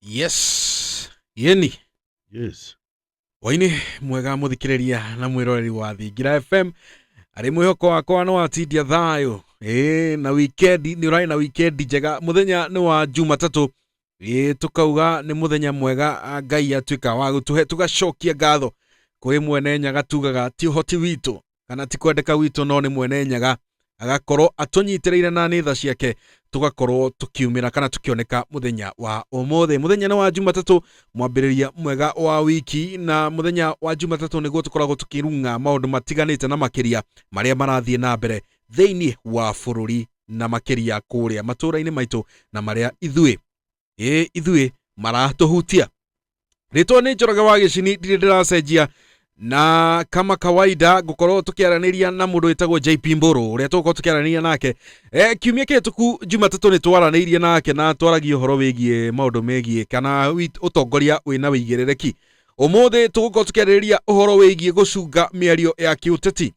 Yes. Yeni. Yes. Waini mwega muthikiriria na mwiroreri wa Thingira FM. Ari mwihoko wakwa no atindia thayo. Na weekend ni urai na weekend njega. Muthenya ni wa Jumatatu. Tukauga ni muthenya mwega Ngai atuika wa gutuhe tugacokia ngatho kuri mwene nyaga tugaga ti hoti witu kana ti kwendeka witu no ni mwene nyaga agakorwo atunyitireire na nitha ciake tugakorwo tukiumira kana tukioneka muthenya wa umuthe. Muthenya ni wa Jumatatu, mwambiriria mwega wa wiki, na muthenya wa Jumatatu niguo tukoragwo tukirunga maundu matiganite na makiria maria marathie na mbere thiini wa bururi na makiria kuria matura-ini maitu na maria ithui maratuhutia. Ritwa ni Njoroge wa Gicini, ndiracenjia, na kama kawaida gukorwo tukiaraniria na mundu witagwo JP Mburu uria tukorwo tukiaraniria nake kiumia kihituku Jumatatu ni twaranirie nake na twaragia uhoro wigie maundu megie kana utongoria wina wigirereki. Umuthi tugukorwo tukiaraniria uhoro wigie gucunga miario ya kiuteti.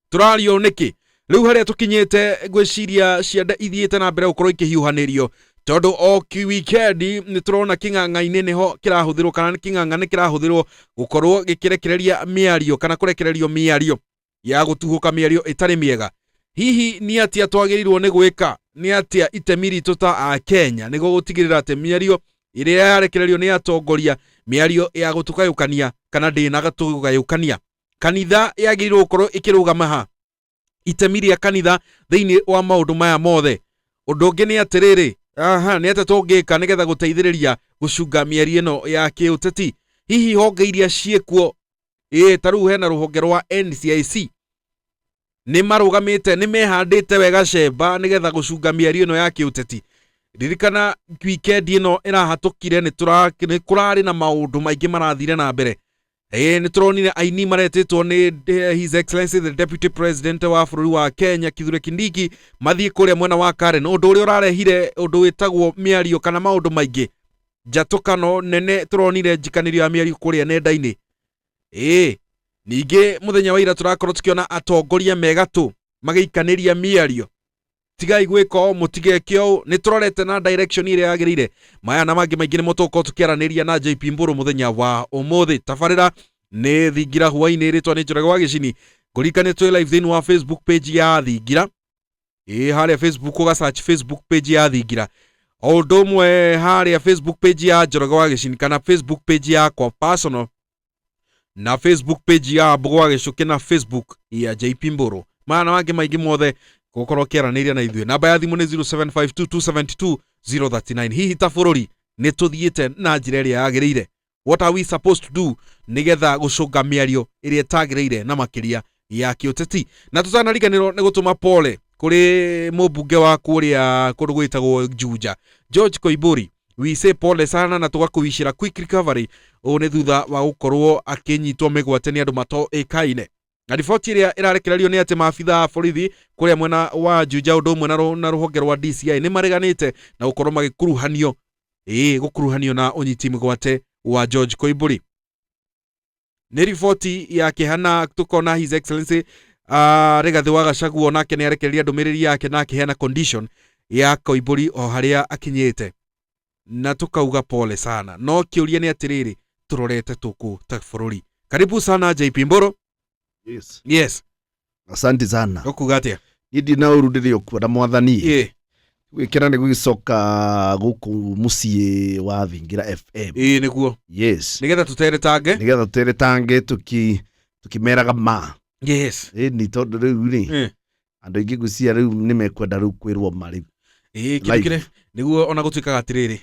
Turario niki riu haria tukinyite gwiciria cianda ithiete na mbere gukorwo ikihiuhanirio tondu o ki weekend ni turona king'ang'a-ini niho kirahuthirwo kana king'ang'a ni kirahuthirwo gukorwo gikirekereria miario kana kurekererio miario ya gutuhuka miario itari miega. Hihi ni atia twagirirwo ni gwika, ni atia itemi ritu ta a Kenya nigo gutigirira ati miario iria yarekererio ni atongoria miario ya gutukayukania kana ndina gatugayukania kanitha yagirirwo gukorwo ikirugama ha itemi ria kanitha thiini wa maundu maya mothe. Undu ungi ni atiriri ni ate tungika nigetha guteithiriria gucunga miario ino ya kiuteti. Hihi honge iria ciekuo taru hena ruhonge rwa NCIC ni marugamite ni mehandite wega cemba nigetha gucunga miario ino ya kiuteti. Ririkana weekend ino irahatukire ni kurari na maundu maingi marathire na mbere. Ni turonire aini maretitwo ni His Excellency the Deputy President wa bururi wa Kenya Kithure Kindiki mathie kuria mwena wa Karen, undu uria urarehire undu witagwo miario kana maundu maingi njatukano nene turonire njikanirio ya miario kuria nenda-ini. Ningi muthenya wa ira turakorwo tukiona atongoria megatu magiikaniria miario. Tigai gwika o mutigekio ni turorete na direction ire yagirire maya na mangi maingi ni mutuko tukiaraniria na JP Mburu muthenya wa umuthi. Tafarira ni Thingira hwaini ritwa ni Njoroge wa Gicini. Ngurikane twi live thini wa Facebook page ya Thingira. Haria Facebook uga search Facebook page ya Thingira. Ondo mwe haria Facebook page ya Njoroge wa Gicini kana Facebook page ya kwa personal na Facebook page ya Mbogo wa Gicuki na Facebook ya JP Mburu. Maya na mangi maingi mothe gukorwo kiaraniria na ithuĩ. Namba ya thimu ni 0752272039. Hihi ta bururi ni tuthiite na njira iria yagirire. What are we supposed to do nigetha gucunga miario iria tagirire na makiria ya kiuteti? Na tutanariganirwo ni gutuma pole kuri mubunge wa kuria kundu gwitagwo Juja George Koimburi. We say pole sana na tugakuishira quick recovery ni thutha wa gukorwo akinyitwo migwate ni andu matoikaine. Na riboti iria irarekererio ni ati maabitha a borithi kuria mwena wa Juja undu umwe na ruhonge rwa DCI ni mareganite na gukorwo magikuruhanio gukuruhanio na unyiti migwate wa George Koimburi. Ni riboti ya kihana tukona His Excellency Rigathi wa Gachagua nake ni arekereria ndumiriri yake na kihana condition ya Koimburi o haria akinyite na tukauga pole sana. No kiuria ni atiriri turorete tuku ta bururi. Karibu sana JP Mburu. Yes. Asante sana. Okugatia. Idi na urudirio kwa mwathani. Wikira ni gugicoka guku mucie wa Thingira FM. Niguo. Yes. Nigetha tutere tange tukimeraga ma. Yes. Ni tondu riu ni. Andu ingi gucia riu ni mekwenda riu kwirwo mari. Kire niguo ona gutuikaga atiriri.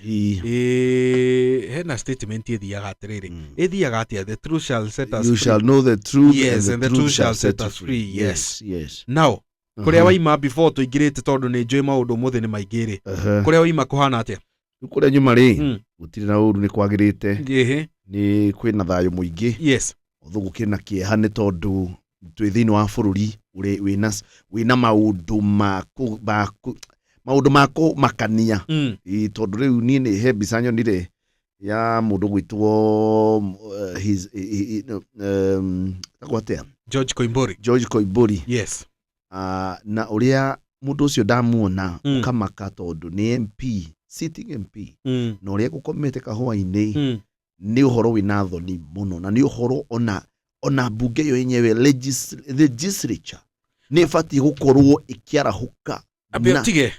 Hena statement ithiaga atiriri. Ithiaga atia the truth shall set us free. You shall know the truth. Yes, and the truth shall set us free. Yes. Now, kuria waima before tuigirite tondu ni njui maundu mothe ni maigiri. Kuria waima kuhana atia? Kuria nyuma ri gutiri na uru ni kwagirite. Ni kwina thayo muingi. Yes. Otho gukina kieha ni tondu twi thini wa bururi uri wina maundu maku makania. Tondu riu ni he bisanyo nire ya mundu gwitwo George Koimburi. Yes. Na uria mundu ucio ndamuona ukamaka tondu ni MP sitting MP no ria gukomete kahwa-ini ni uhoro wina thoni muno na ni uhoro ona bunge yo yenyewe legislature ni fati gukorwo ikiarahuka abiotige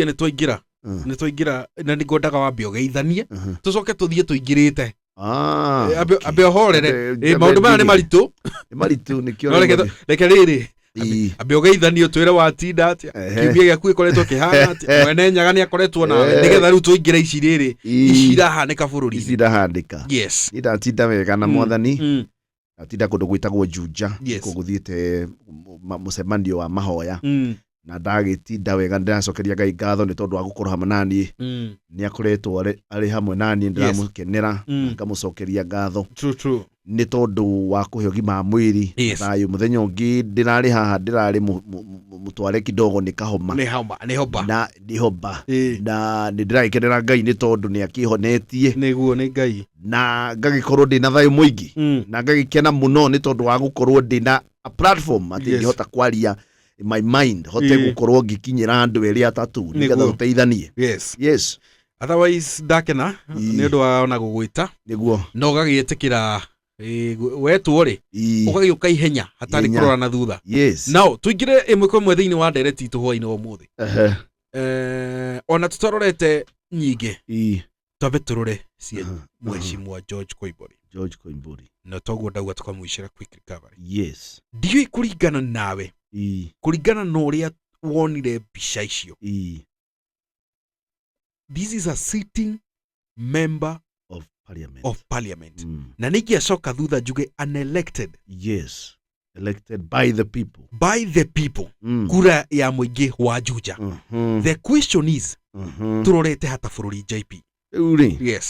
ni twaingira na ni ngodaga wambe ogeithanie tucoke tuthie tuingirite abiohorere maundu maya ni maritu nikio reke riri abiogeithanio twire watinda atia kiumia giaku ikoretwo kihana atia mwene nyaga ni akoretwo nawe nigetha riu tuingire ici riri icirahanika bururi icirahandika yes idatinda wega na mwathani atinda kundu gwitagwo Juja kuguthiite mucemanio wa mahoya na ndagitinda wega ndiracokeria Ngai ngatho ni tondu wa gukorwo hamwe nani ni akoretwo ari hamwe nani ndiramukenera ngamucokeria ngatho true ni tondu wa kuhe ugima mwiri thayu muthenya ungi ndirari haha ndirari mutware kidogo ni kahoma ni hoba na ndiragikenera Ngai ni tondu ni akihonetie niguo ni Ngai na ngagikorwo ndina thayu muingi na ngagikena muno ni tondu wa gukorwo ndina a platform ati ngihota kwaria my mind hote gukorwo ngikinyira andu eri atatu nigetha uteithanie yes otherwise ndakena ni undu wa ona gugwita niguo no gagiitikira wetu ri ugagiuka ihenya hatari kurora na thutha now tuingire imwe kwa mwe thiini wa direct itu hwa-ini umuthi ona tutarorete nyingi twabe turore cie mheshimiwa George Koimburi na toguo ndauga tukamwicira quick recovery ndiyo kuringana nawe kuringana na uria wonire mbica icio this is a sitting member of parliament na niki acoka thutha njuge unelected elected by the people kura ya muingi wa Juja the question is turorete hata bururi JP uri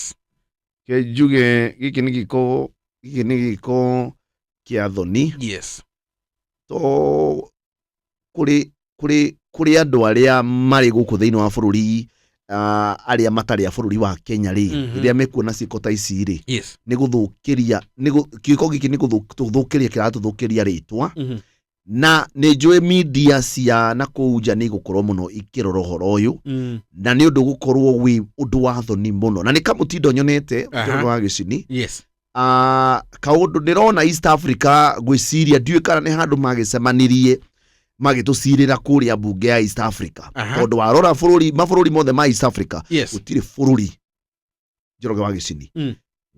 ke njuge giki ni giko kia thoni to kuri andu aria mari guku thiini wa bururi aria matari a bururi wa Kenya ri iria mekuona ciko ta ici ri ni guthukiria kiuko giki ni guthukiria kiratuthukiria ritwa na ni njue media cia na kuja ni gukorwo muno ikirora horo uyu na ni undu gukorwo wi undu wa thoni muno na ni kamutindo nyonete wa gicini kaundu ndirona East Africa gwiciria ndiwe kana ni handu magicemanirie magitucirira kuria bunge ya East Africa tondu warora mabũrũri mothe ma East Africa gutire bũrũri Njoroge wa gicini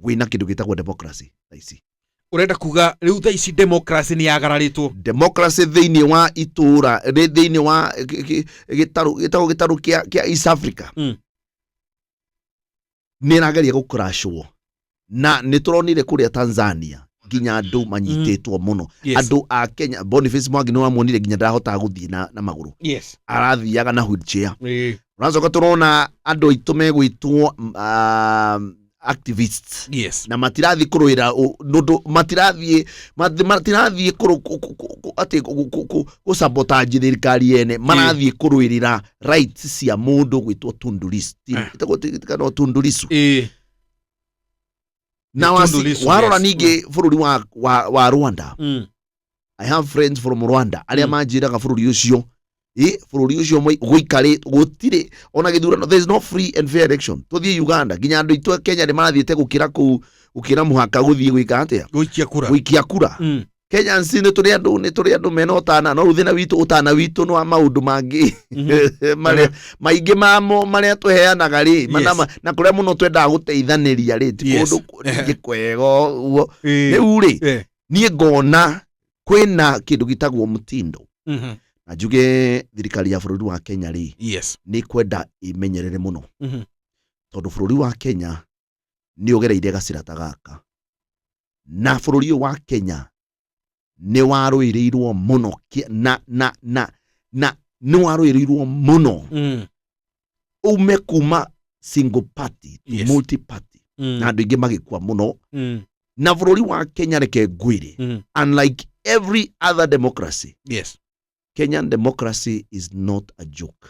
wina kindu gitagwo democracy taici urenda kuga riu taici democracy ni yagararitwo democracy thiini wa itura thiini wa gitaru kia East Africa ni rageria gukrashwo na nituronire kuria Tanzania ginya andu manyititwo muno andu a Kenya Boniface Mwangi no amonire ginya ndahota guthii na maguru arathiaga na wheelchair uracoka turona andu itu megwitwo activists na matirathi kuruira nundu matirathi ati ku sabotage thirikari ene marathi kuruirira rights cia mundu gwitwo Tundu Lissu kana Tundu Lissu na warora ningi bururi wa Rwanda I have friends from Rwanda aria manjiraga bururi ucio bururi ucio guikare gutire ona githurano there is no free and fair election tuthie Uganda ginya andu itu Kenya ni marathiete gukira muhaka guthie guika atia guikia kura Kenya nsine turi andu menotana no uthina witu utana witu no maundu mangi maingi mamo maria tuheanaga ri na kuria muno twenda guteithaniria ri kundu gikwego uo riu ri nie ngona kwina kindu gitagwo mutindo na njuge thirikari ya bururi wa Kenya ri ni kwenda imenyerere muno tondu bururi wa Kenya ni ugereire gacirata gaka na bururi wa Kenya ni waruirirwo muno ni waruirirwo muno umekuma single party to multi party na andu ingi magikwa muno na bururi wa Kenya reke ngwire unlike every other democracy Kenyan democracy is not a joke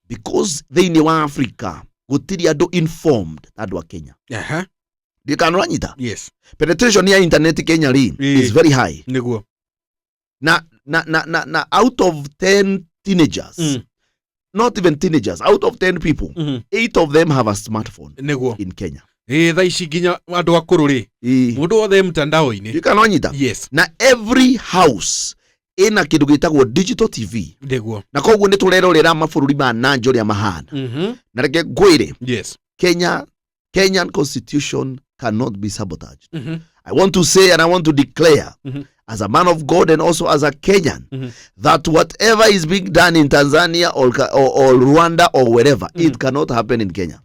because thiini wa Africa gutiri andu informed andu a Kenya dikanuranyita penetration ya internet Kenya is very high niguo na out of 10 teenagers not even teenagers, out of 10 people, 8 of them have a smartphone Nego. in Kenya. Tha ici nginya andu akuru ri. Mundu wothe mtandao-ini. Ikanonyita. Yes. Na every house ina kindu gitagwo digital TV. Nego. Na koguo ni turerorera mabururi ma nanjo ria mahana. Na reke ngwire. Yes. Kenyan constitution cannot be sabotaged. I want to say and I want to declare as a man of God and also as a Kenyan that whatever is being done in Tanzania or Rwanda or wherever, it cannot happen in Kenya.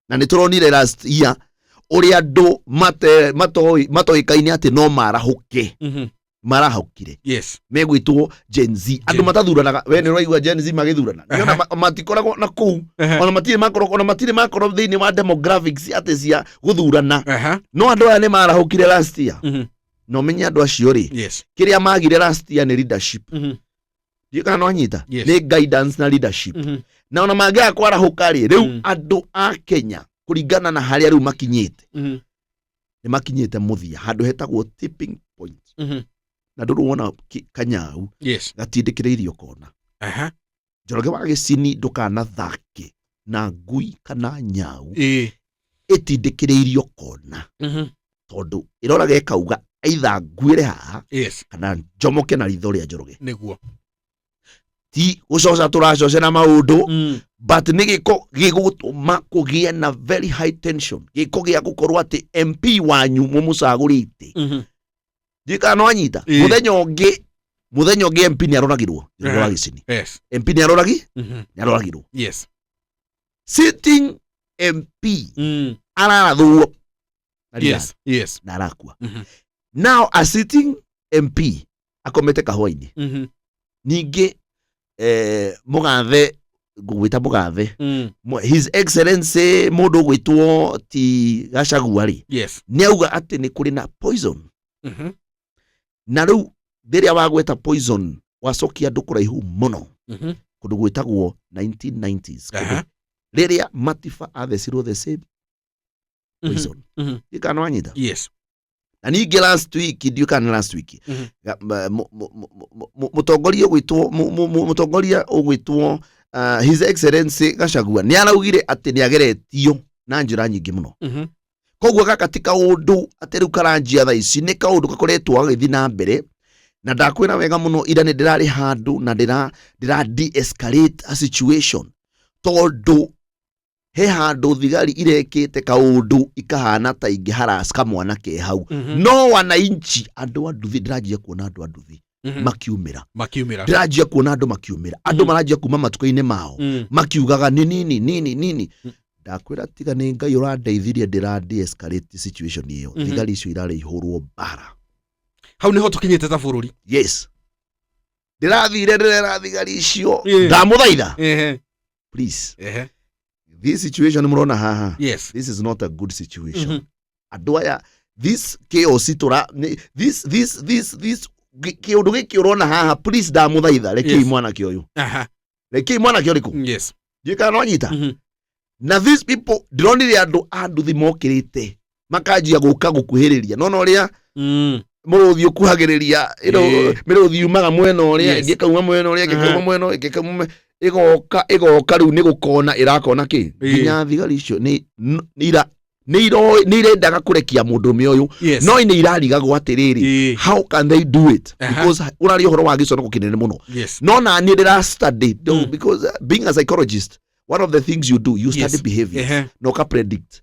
Na nituronire last year uri andu matoikaine ati no marahuke. Marahukire. Yes. Megwitwo Gen Z. Andu matathuranaga. We ni roigwa Gen Z magithurana. Niona matikoragwo na kuu. Ona matire makoro thiini wa demographics ati cia guthurana. No andu aya ni marahukire last year. No menya andu acio ri. Yes. Kiria magire last year ni leadership. Ndika no anyita. Ni guidance na leadership. Na ona mangea kwarahuka ri. Riu andu a Kenya kuringana na haria riu makinyite. Ni makinyite muthia handu hetagwo tipping point. Na nduru wona Kanyau. Yes. Gatindikireirio kona. Njoroge wa Gicini ndukana thake na ngui kana nyau. Itindikireirio kona. Tondu irorage kauga either nguire haha. Yes. Kana njomoke na ritho ria Njoroge. Niguo. Ti gucoca turacoce na maundu. But ni giko gigutuma kugie na very high tension. Giko gia gukorwo ati MP wanyu mumucagurite. Ndika no anyita. Muthenya ungi MP ni aroragirwo. Njoroge wa Gicini. Yes. MP ni aroragirwo. Yes. Sitting MP ararathwo. Yes. Yes. Na arakua. Now a sitting MP akomete kahwaini. Ningi mugathe ngwita mugathe. His Excellency mundu gwitwo ti Gachagua ri. Yes. Ni auga ati ni kuri na poison. Na riu thiria wagweta poison wacokia andu kuraihu muno. Kundu gwitagwo 1990s. Riria Matiba athecirwo the same poison. Ikano anyita. Yes. Na ningi last week mutongoria ugwitwo His Excellency Gachagua ni araugire ati ni ageretio na njira nyingi muno. Koguo gaka ti kaundu ati riu karanjia tha ici ni kaundu gakoretwo gagithi na mbere na ndakwira wega muno ira ni ndirari handu na ndira de-escalate a situation tondu he handu thigari irekite kaundu ikahana ta ingi haras kamwana ke hau. No wananchi andu anduthi ndiranjia kuona andu anduthi makiumira ndiranjia kuona andu makiumira andu maranjia kuma matukaine mao makiugaga ni nini ndakwira tiga ni Ngai urandeithirie ndira de-escalate situation iyo. Thigari icio irare ihurwo bara. Hau niho tukinyite ta bururi. Yes. Ndirathire ndira thigari icio ndamuthaitha. Please. This situation murona haha. Yes. This is not a good situation. Andu aya this chaos this kiundu giki urona haha, please ndamuthaitha rekei mwana kioyu. Rekei mwana kio riku. Yes. Ndika no nyita. Na these people ndironire andu anduthi mokirite makanjia guka gukuhiriria nona uria muruthi ukuhagiriria miruthi yumaga mwena uria ingi kauma mwena uria gikauma mwena gikauma igoka riu ni gukona irakona ki nginya thigari icio ni irendaga kurekia mundu uyu no ni irarigagwo atiriri how can they do it because urari uhoro wa gicono gukinene muno no na ni ndira study because being a psychologist one of the things you do, you study behavior. No ka predict.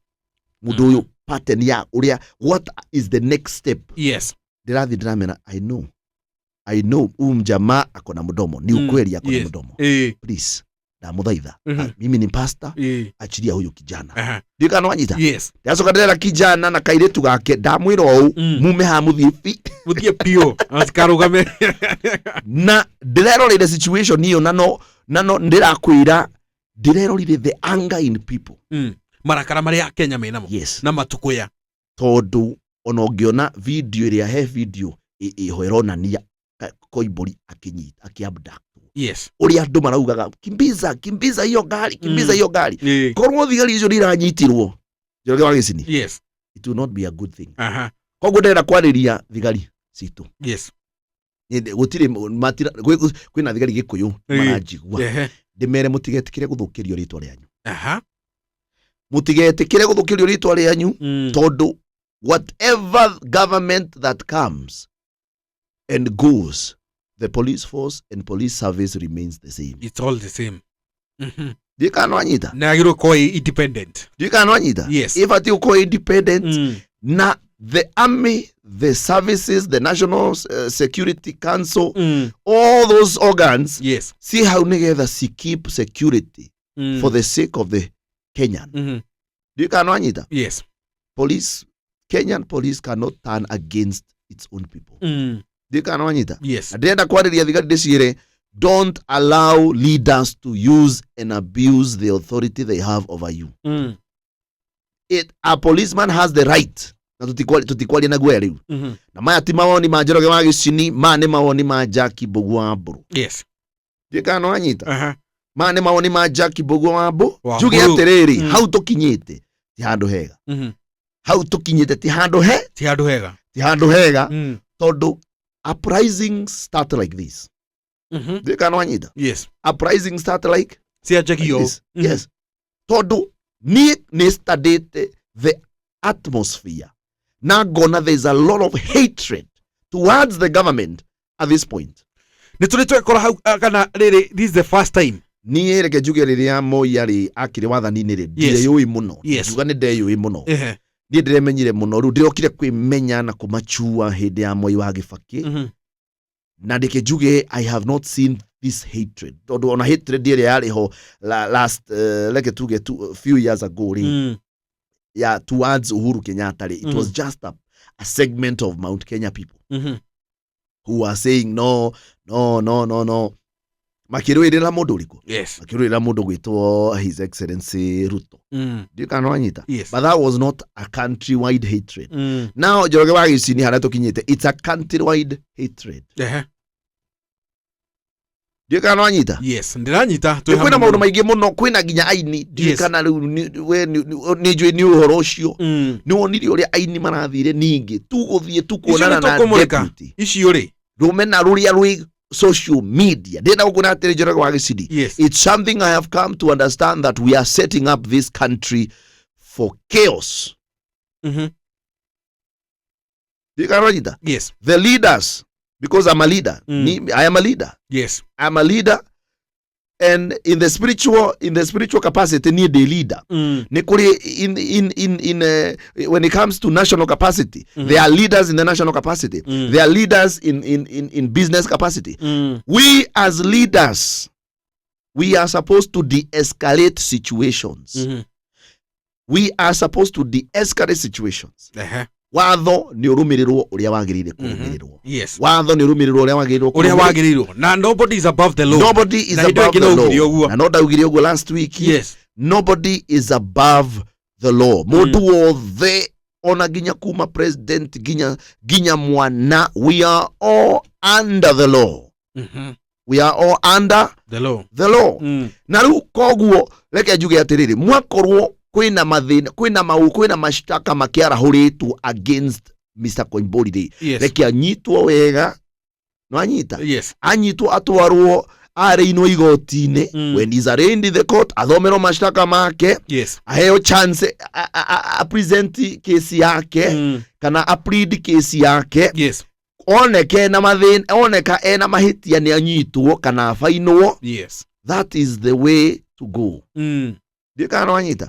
Mundu uyu pattern ya uria what is the next step. Yes. Ndiramena I know jamaa akona mudomo. Ni ukweli akona mudomo. Please. Ndamuthaitha. Mimi ni pastor. Achilia huyu kijana. Ndika no anyita. Yes. Ndacoka ndera kijana na kairetu gake ndamwira u mume ha muthie muthie pio asikarugame. Na ndirerorire situation hiyo nano ndirakwira ndirerorire the anger in people. Marakara maria Kenya menamo. Yes. Na matukuya. Tondu ona ungiona video iria he video ihoeronania Koimburi akiabduct. Yes. Uri andu maraugaga kimbiza hiyo gari. Korwo thigari icio iranyitirwo. Njoroge wa Gicini. Yes. It will not be a good thing. Koguo ndera kwariria thigari citu. Yes. gutire kwina thigari gikuyu maranjigua ndimere mutigetikire guthukirio ritwa ryanyu mutigetikire guthukirio ritwa ryanyu tondu whatever government that comes and goes, the police force and police service remains the same. It's all the same. You can't anyita. Na you go independent. You can't anyita. Yes. If at you go independent, na the army, the services, the National Security Council, all those organs, yes, see how together she keep security for the sake of the Kenyan. You can't anyita. Yes. Kenyan police cannot turn against its own people. Yes. Don't allow leaders to use and abuse the authority they have over you. A policeman has the right. Na tutikwali na gweri. Na maya ti mawoni ma Njoroge wa Gicini, ma ne mawoni ma Jackie Bogu wa Mburu. Yes. Ndikano anyita. Ma ne mawoni ma Jackie Bogu wa Mburu. Juge atereri, how tukinyite ti handu hega. How tukinyite ti handu ti handu hega. Todo uprisings start like this. Ndikano anyita. Yes. Uprisings start like this. Yes. Todo ni studied the atmosphere. Now there's a lot of hatred towards the government at this point. This is the first time. Ni reke juge riria Moi yari akiri wathani ni ri ndiyui muno. Juga ni ndeyui muno. Ni ndiremenyire muno ru ndirokire kwimenya na kumachua hindi ya Moi wa Kibaki. Na ndike juge I have not seen this hatred. Tondu ona hatred iri yari ho last like tuge few years ago towards Uhuru Kenyatta. It was just a segment of Mount Kenya people who are saying no. Makirwirira mundu uriku. Yes. Makirwirira mundu gwitwo His Excellency Ruto. Do you know anyita? Yes. But that was not a countrywide hatred. Now Njoroge wa Gicini hara tukinyite, it's a countrywide hatred. Do you know anyita? Yes. Ndiranyita. Kwina maundu maingi muno, kwina ginya aini. Do you kana we ni jwe ni uhoro ucio. Ni wonire uria aini marathire ningi. Tuguthie tukuonana na deputy. Ici uri. Rumena ruria rwi social media. Dena gukuna atiri Njoroge wa Gicini. Yes. It's something I have come to understand that we are setting up this country for chaos. Yes. The leaders, because I'm a leader. I am a leader. Yes. I'm a leader. And in the spiritual capacity, need a leader. When it comes to national capacity, there are leaders in the national capacity. There are leaders in business capacity. We as leaders, we are supposed to de-escalate situations. We are supposed to de-escalate situations. Watho ni urumirirwo uria wagirire kurumirirwo. Yes. Watho ni urumirirwo uria wagirire kurumirirwo. Na nobody is above the law. Nobody is above the law. Na no daugire ugo last week. Yes. Nobody is above the law. Mundu wothe ona ginya kuma president ginya mwana, we are all under the law. We are all under the law. The law. Na ru koguo reke juge atiriri mwakorwo kwina mathina kwina mashtaka makiarahuritwo against Mr. Koimburi. Yes. Reke anyitwo wega no anyita. Yes. Anyitwo atwarwo areinwo igoti-ini. When he's arraigned in the court athomero mashtaka make. Yes. Aheo chance a present case yake kana a plead case yake. Yes. Oneke na mathina oneka ena mahitia ni anyitwo kana fainwo. Yes. That is the way to go.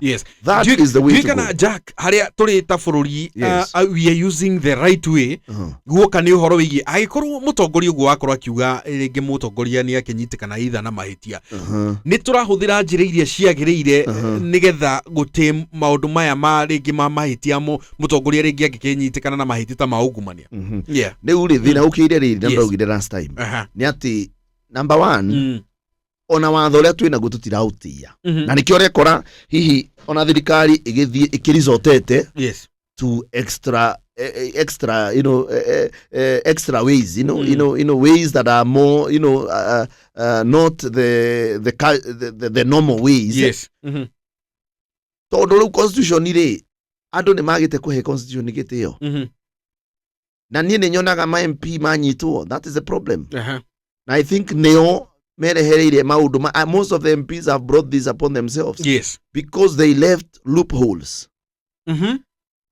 Yes. That is the way to go. Jack, haria turi ta bururi, we are using the right way. Guoka ni uhoro wigi agikorwo mutongoria ugo wakorwo akiuga ringi mutongoria ni akinyitikana itha na mahitia. Ni turahuthira njira iria ciagirire nigetha gutim maundu maya ma ringi ma mahitia mutongoria ringi agikinyitikana na mahitia ma ungumania. Yeah. Ni uri thina ukire riri na ndogire last time. Ni ati number 1 ona watho ria twina go tutirautia. Na nikio rekora hihi ona thirikari igithie ikirizotete to extra extra ways, ways that are more, not the normal ways. Yes. Tondu riu constitution ri andu ni magite kuhe constitution gitio. na niĩ nĩ nyonaga ma MP manyitwo. That is the problem. Na I think neo merehereire maundu most of the MPs have brought this upon themselves. Yes. Because they left loopholes.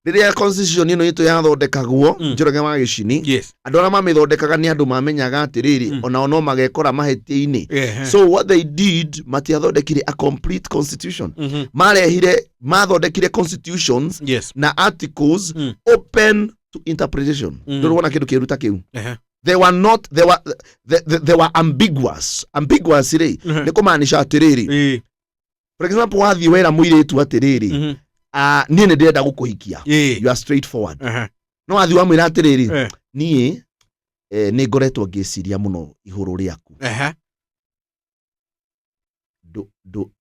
Rĩrĩa constitution ĩno itũ yathondekagwo Njoroge wa Gĩcini, yes, andũ arĩa mamĩthondekaga nĩ andũ mamenyaga atĩrĩrĩ ona no magekora mahĩtia-inĩ. So what they did, matiathondekire a complete constitution. Mathondekire constitutions, yes, na articles open to interpretation. Ndũrona kĩndũ kĩruta kĩu. They were ambiguous. Ambiguous nĩ kũmaanisha atĩrĩrĩ. For example, wathiĩ wĩra mũirĩtu atĩrĩrĩ, niĩ nĩ ndĩrenda gũkũhikia. You are straightforward. No wathiĩ wamwĩra atĩrĩrĩ, niĩ nĩ ngoretwo ngĩciria mũno igũrũ rĩaku.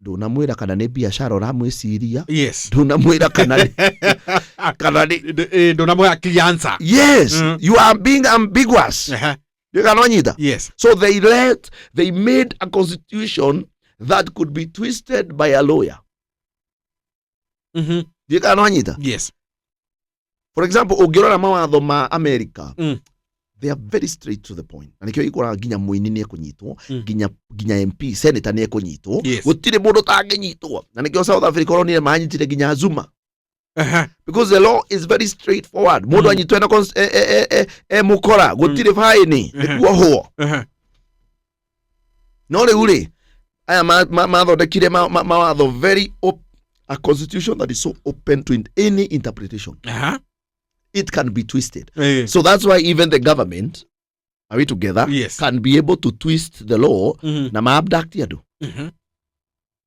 Ndũnamwĩra kana nĩ biacara ũramwĩciria. Yes. Ndũnamwĩra kana ndũnamwĩra clear answer. Yes. You are being ambiguous. You cannot either. Yes. So they made a constitution that could be twisted by a lawyer. You cannot either. Yes. For example, ũngĩrora mawatho ma America, they are very straight to the point. Na nikio ikora nginya muini ni ekunyitwo, nginya MP, senator ni ekunyitwo, gutire mundu tangĩnyitwo. Na nikio South Africa ronire manyitire nginya Zuma. Because the law is very straightforward. Mundu anyitwe na mukora, gutire faini, nikuohwo. No rĩu aya mathondekire mawatho very a constitution that is so open to any interpretation. It can be twisted. So that's why even the government, are we together? Yes. Can be able to twist the law. Na ma-abduct yadu.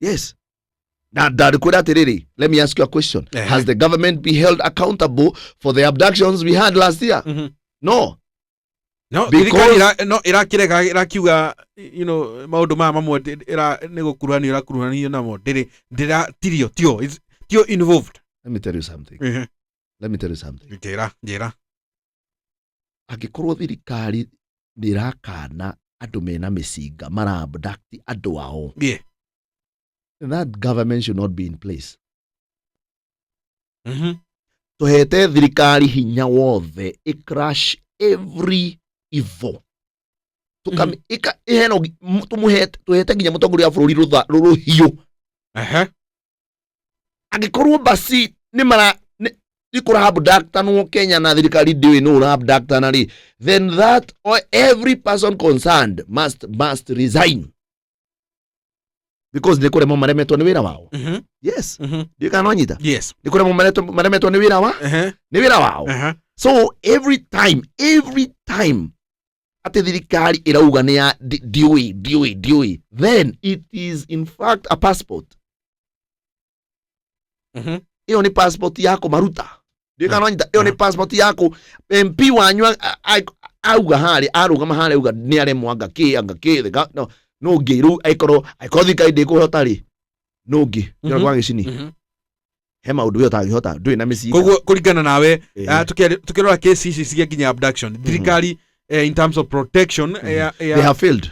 Yes. Now, let me ask you a question. Has the government been held accountable for the abductions we had last year? No. No, because irakiuga, you know, maundu mamwe nigukuruhanio irakuruhanio namo tio involved. Let me tell you something. Let me tell you something. Njĩra. Angĩkorwo thirikari nĩ irakana andũ mena mĩcinga mara-abduct andũ ao. Yeah. That government should not be in place. Tuhete thirikari hinya wothe, crash every evil. Tuhete nginya mũtongoria wa bũrũri rũhiũ. Angĩkorwo basi abductanwo Kenya na thirikari ndiũĩ nũ ũra-abductana rĩ, then that or every person concerned must resign. Because nĩ kũremwo maremetwo nĩ wĩra wao. Yes. You cannot nyita. Yes. Nĩ kũremwo maremetwo nĩ wĩra wa? Nĩ wĩra wao. So every time ati thirikari irauga nĩ ya ndiũĩ, then it is in fact a passport. Iyo ni passport yako maruta. You cannot nyita. Iyo ni passport yako. MP wanyu auga harĩ arugama harĩ auga nĩ aremwo anga kĩ no ngiru aikoro thirikari ndĩkũhota rĩ no ngi Njoroge wa Gĩcini he maũndũ ũtangĩhota ndũĩ na mĩcinga. Koguo kũringana nawe tukirora case ici cia nginya abduction thirikari in terms of protection they have failed.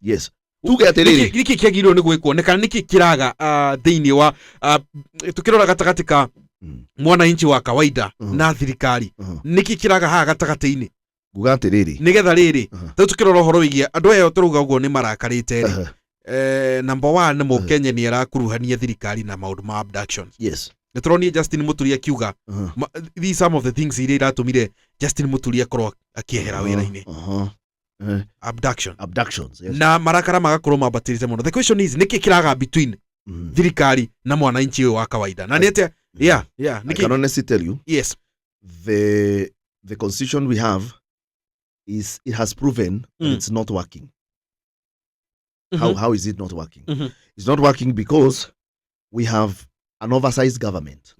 Yes. Tuge atĩrĩrĩ niki kĩagĩrĩirwo nĩ gwĩkwo niki kĩraga thĩinĩ wa tukirora gatagatĩ ka mwananchi wa kawaida na thirikari niki kĩraga haha gatagatĩ-inĩ. Nguga atĩrĩrĩ nigetha rĩrĩ tukirora ũhoro wĩgiĩ andũ aya tũruga ũguo nĩ marakarĩte rĩ number 1 nĩ Mũkenya nĩ arakuruhania thirikari na maũndũ ma abductions. Yes. Nĩtũronire Justin Muturi akiuga these some of the things iria iratũmire Justin Muturi akorwo akĩehera wĩra-inĩ. Abductions, yes. Na marakara magakorwo mambatĩrĩte mũno. The question is nĩkĩ kĩraga between thirikari na mwananchi ũyũ wa kawaida na nĩete I can honestly tell you. Yes. The constitution we have it has proven that it's not working. How is it not working? It's not working because we have an oversized government.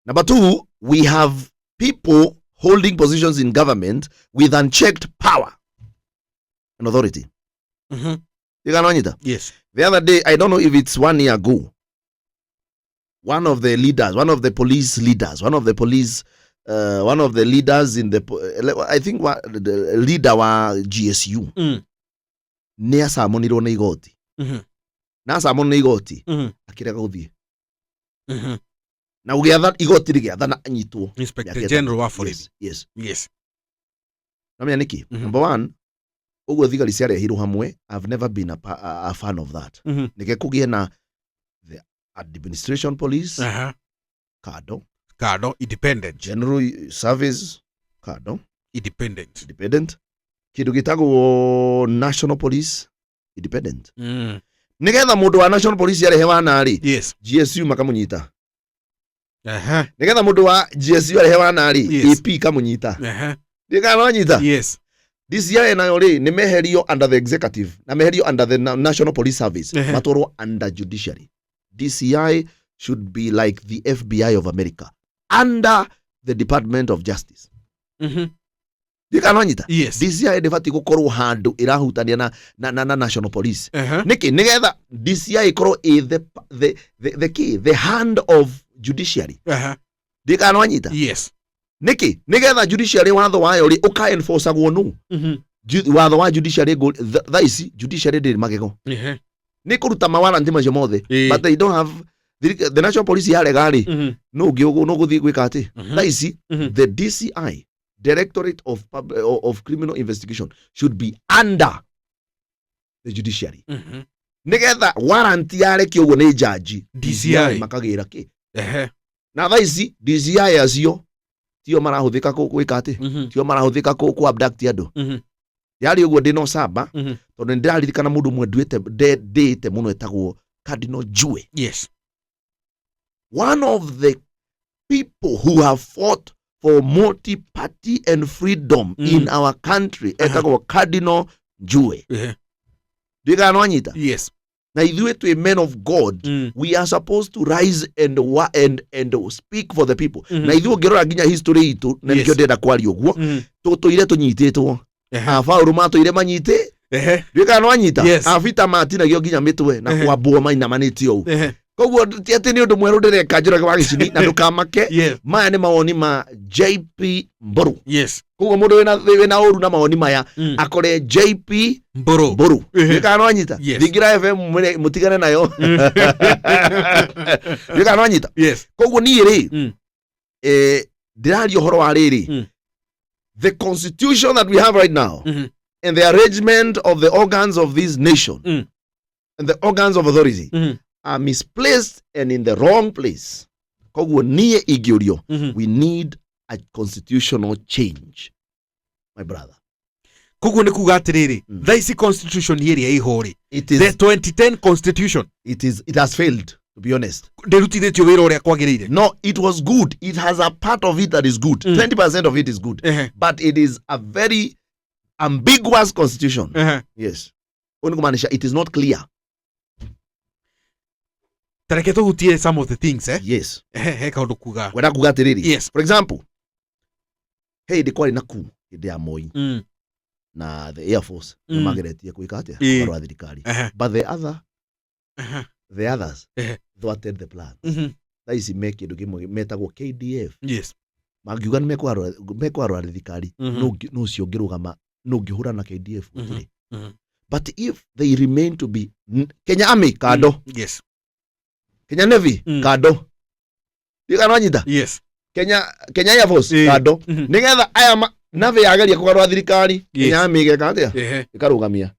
Number 2, we have people holding positions in government with unchecked power and authority. You can know it. Yes. The other day, I don't know if it's 1 year ago, one of the police leaders in the, I think the leader wa GSU nĩ acamonirwo nĩ igoti. Na acamonirwo nĩ igoti akĩrega gũthiĩ. na ugiatha igoti rigiathana anyitwo Inspector General wa borithi. Yes. Namenya niki number 1 uguo thigari ciarehirwo hamwe. I've never been a fan of that. Nike kugie na the administration police kado independent, general service kado independent, kindu gitagwo national police independent. Nigetha mundu wa national police arehewa nari GSU makamunyita. Nigetha mundu wa GSU arehewa nari AP kamunyita. Ndikanonyita. DCI nayo ri ni meherio under the executive na meherio under the national police service matoro under judiciary. DCI should be like the FBI of America under the Department of Justice. Ndikanonyita. DCI ndibati gukorwo handu irahutania na national police. Niki nigetha DCI ikorwo the hand of judiciary. Ndikanonyita. Niki nigetha judiciary watho wayo ri uka enforce agwo nu watho wa judiciary thaisi judiciary ndi magego ni kuruta mawara ndima cio mothe but they don't have the national police ya legally no guthi gwika ati thaisi the DCI Directorate of Criminal Investigation should be under the judiciary. Nigetha warrant yare kiugo ni judge DCI makagira ki na thaisi DCI acio tio marahuthika gwika ati tio marahuthika ku abduct andu yari uguo ndino saba tondu ndirarithikana mundu mwe ndite muno etagwo Cardinal Njue. One of the people who have fought for multi-party and freedom in our country etagwo Cardinal Njue. Ndikanonyita. Na ithuĩ twĩ men of God we are supposed to rise and speak for the people. Na ithuĩ ngĩrora nginya history itu na nikio ndenda kwaria ũguo tũtũire tũnyitĩtwo abaũrũ matũire manyite ndikanonyita abita matinagio nginya mitwe na kwambwo mainamanĩtio ũũ. Koguo ti atĩ nĩ ũndũ mwerũ ndĩreka njũrage wa gĩcini na ndũkamake maya nĩ mawoni ma JP Mburu. Koguo mũndũ wĩna ũru na mawoni maya akore JP Mburu ndikanonyita. Thingira FM mutigane nayo ndikanonyita. Koguo niĩ rĩ ndĩraria ũhoro wa rĩrĩ the constitution that we have right now and the arrangement of the organs of this nation and the organs of authority are misplaced and in the wrong place. Koguo niĩ ingĩũrio we need a constitutional change my brother. Koguo nĩ kuga atĩrĩrĩ thaici constitution ĩrĩa ĩho rĩ the 2010 constitution it has failed to be honest. Ndĩrutithĩtio wĩra ũrĩa kwagĩrĩire. No, it was good. It has a part of it that is good. 20% of it is good. But it is a very ambiguous constitution. Yes. Kumaanisha it is not clear. Tareke tũhutie some of the things Yes. He kaũndũ kuga. Wenda kuga atĩrĩrĩ. For example, hey ndĩkwarĩ na ku hĩndĩ ya Moi na the Air Force nĩmageretie gwĩka atĩa kwa thirikari. But the others thwarted the plans. Thaisi me kindu kimwe metagwo KDF. Mangiuga nĩmekwarora thirikari no cio ngĩrũgama no ngĩhũra na KDF gũtirĩ. But if they remain to be Kenya Army kado, Kenya Navy kado, ndikanonyita. Kenya Air Force kado, nigetha aya Navy yageria kũgarũra thirikari Kenya Army igeka atĩa ikarũgamia.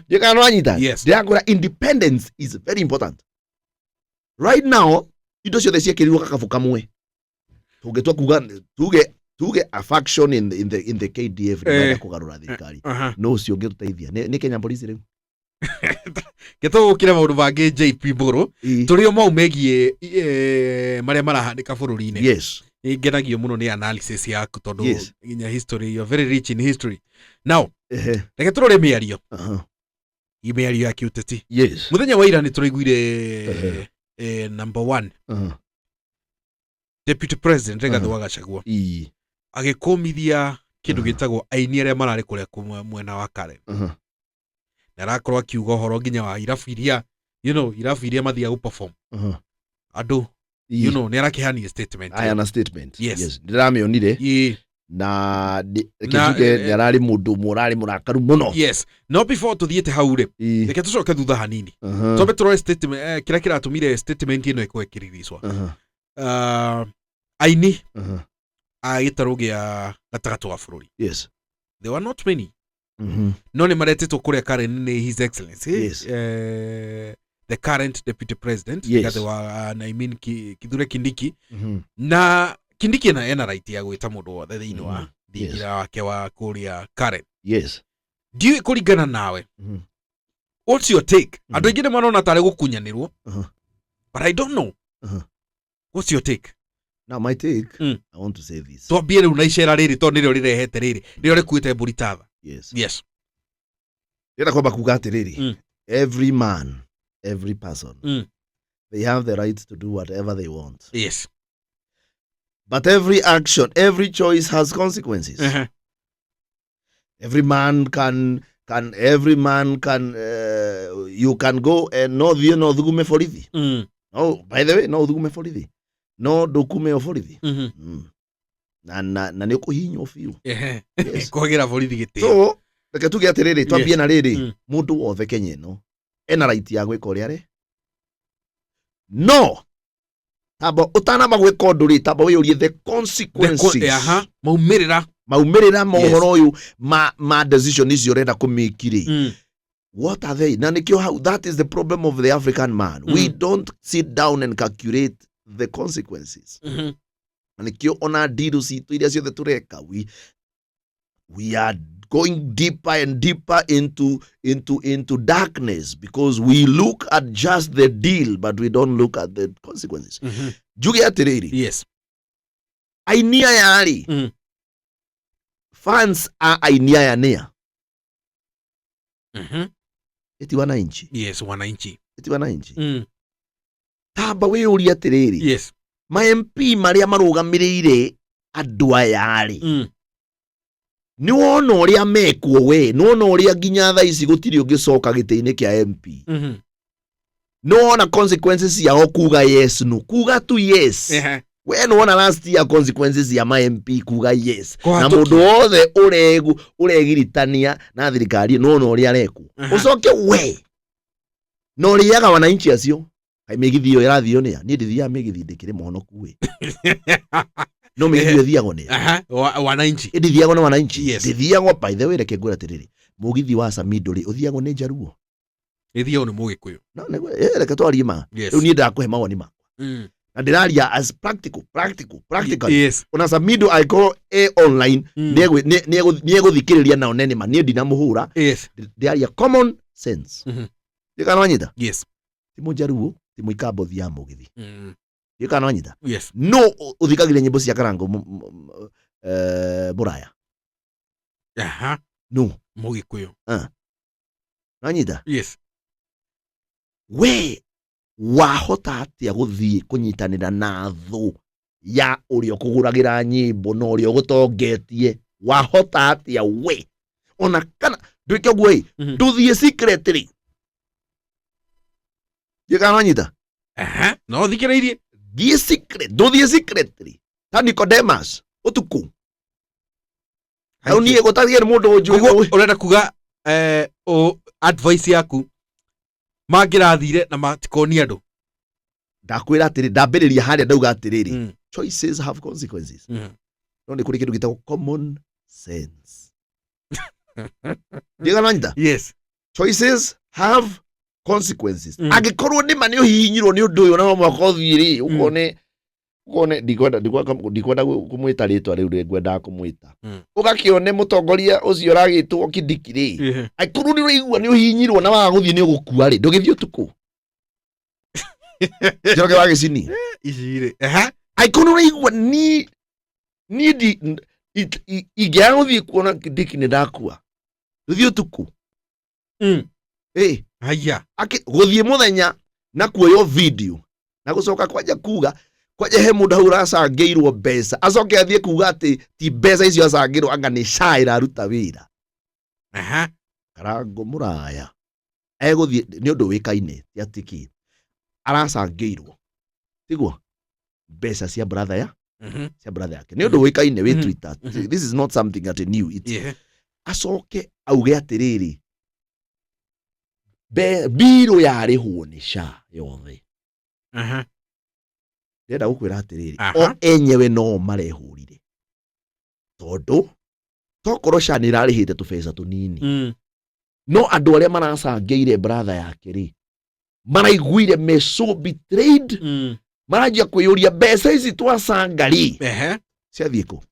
Ndikanonyita. Ndirakũra independence is very important. Right now indo ciothe ciekĩrirwo kakabu kamwe. Tũngetua kuga tuge a faction in the KDF nĩmenda kũgarũra thirikari no ũcio ũngĩtũteithia nĩ Kenya Police rĩu. Gĩtũgũkĩra maũndũ mangĩ JP Mburu tũrĩ o mau megiĩ marĩa marahanĩka bũrũri-inĩ. Ngenagio mũno nĩ analysis yaku tondũ nginya history, you are very rich in history. Now reke tũrore mĩario imĩario ya kĩũteti. Mũthenya wa ira nĩ tũraiguire number 1 Deputy President Rigathi wa Gachagua agĩkũmithia kĩndũ gĩtagwo aini arĩa mararĩ kũrĩa mwena wa Karen. Na arakorwo akiuga ũhoro nginya wa irabu iria irabu iria mathiaga gũperform andũ nĩ arakĩhania statement. I am a statement. Yes. Ndiramĩonire na kijuke nĩararĩ mũndũ mũrarĩ mũrakaru mũno. No before tuthiĩte hau rĩ reke tũcoke thutha hanini twambe tũrore statement kĩrĩa kĩratũmire statement ĩno ĩkorwo ĩkĩriricwa. aini Uh-huh. a gĩtarũ gĩa gatagatĩ wa bũrũri. Yes. There were not many. Mm-hmm. No nĩ maretetwo kũrĩa Karen nĩ His Excellency. Yes. The current deputy president. Yes. I mean Kithure Kindiki. Mm-hmm. Na Kindiki ena right ya gwĩta mũndũ wothe thĩinĩ wa Yes. thingira wake wa kũrĩa Karen. Yes. Ndiũĩ kũringana nawe. Mm-hmm. What's your take? Mm-hmm. Andũ aingĩ nĩ marona tarĩ gũkunyanĩrwo. Uh-huh. But I don't know. Uh-huh. What's your take? Now my take, I want to say this. Twambie rĩu na icera rĩrĩ tondũ nĩrĩo rĩrehete rĩrĩ. Nĩrĩo rĩkuĩte mbũri tatha. Yes. Yes. Ndĩrenda kwamba kuga atĩrĩrĩ. Every man, every person, they have the right to do whatever they want. Yes. But every action, every choice has consequences. Uh-huh. Every man can you can go and no thiĩ no thugume borithi. No, by the way, no thugume borithi. No ndukume o borithi. Na nĩ ũkũhinywo biũ. Yes. Kũhagĩra borithi gĩtĩo. So, reke tuge atĩrĩrĩ, twambie na rĩrĩ, mũndũ wothe Kenya ĩno ena right ya gwĩka ũrĩa arĩ. No, tamba ũtanamba gwĩka ũndũ rĩ, tamba wĩyũrie the consequences. Maumĩrĩra mohoro ũyũ ma decision icio ũrenda kũmĩkire. What are they? Na nikio, that is the problem of the African man. We don't sit down and calculate the consequences. Na nikio ona ndiru citu iria ciothe tureka, we are going deeper and deeper into darkness because we look at just the deal but we don't look at the consequences. Juge atiriri. Yes. Ainia yari. Fans are ainia ya nia. Eti wananchi. Yes, wananchi. Eti wananchi. Tamba we uri atiriri. Yes. Ma MP maria marugamiriire andu ayari. Ni wona uria mekuo we, ni wona uria nginya tha ici gutiri ungicoka gite-ini kia MP. No wona consequences ya kuga yes no. Kuga tu yes. We no wona last year consequences ya ma MP kuga yes. Na mundu wothe uregiritania na thirikari no wona uria reku. Ucoke we. No riaga wananchi acio. Kai migithio irathio nia. Ni ndithia migithi ndikire mohonoku we. No migithio thiago ni. Wananchi. Ndithiago na wananchi. Yes. Ndithiago by the way reke ngura tiriri. Mugithi wa Samido ri uthiago ni Njaruo. Ndithiago ni Mugikuyu. No reke twarie ma. Riu ni ndakuhe mawoni makwa. Na ndiraria as practical. Yes. Ona Samido aiko online niego thikiriria na onene ma ni ndinamuhura. Yes. Ndiraria common sense. Ndikana wanyita. Yes. Timo Njaruo timo ikambothi ya mugithi. Ndikana wanyita. Yes. No uthikagire nyimbo cia Karango Buraya. No Mugikuyu. Wanyita. Yes. We wahota atia guthii kunyitanira na thu ya urio kuguragira nyimbo no urio gutongetie wahota atia we ona kana ndwike gwe nduthie secretly yekananyita no thikireirie thie secret nduthie secretly ta Nicodemus utuku au nie gutagie mundu unju urenda kuga advice yaku mangirathire na matikoni andu ndakwira atiri ndambiriria haria ndauga atiriri choices have consequences no ni kuri kindu gitagwo common sense ndiga nanyita yes choices have consequences agikorwo ni mani uhinyirwo ni undu uyu na mwaka uthiri ukone ndikwenda kumwita ritwa riu ngwenda kumwita ugakione mutongoria ucio ragitwo Kindiki aikorwo ni uigua ni uhinyirwo na waga guthii ni ugukua ri ndugithio tuku Joge wage sini icire aikorwo ni uigua ni igea guthii kuona Kindiki ni ndakua nduthio tuku haya guthii muthenya na kuoyo video na gucoka kwaja kuga kwaje he mundu hura acangeirwo mbeca acoke athie kuga ati ti mbeca icio acangirwo anga ni shaira ruta wira Karango Muraya eguthie ni undu wikaine ti atiki aracangeirwo tigwo mbeca cia brother ya cia brother yake ni undu wikaine wi Twitter this is not something that new it acoke auge atiriri biro yarihwo ni sha yothe ndenda gukwira atiriri Aha. o enyewe no marehurire tondu tokorwo Sha nirarihite tubesa tunini no andu aria maracangeire brother yake ri maraiguire me so betrayed maranjia kwiyuria mbeca ici twacangari ciathie ku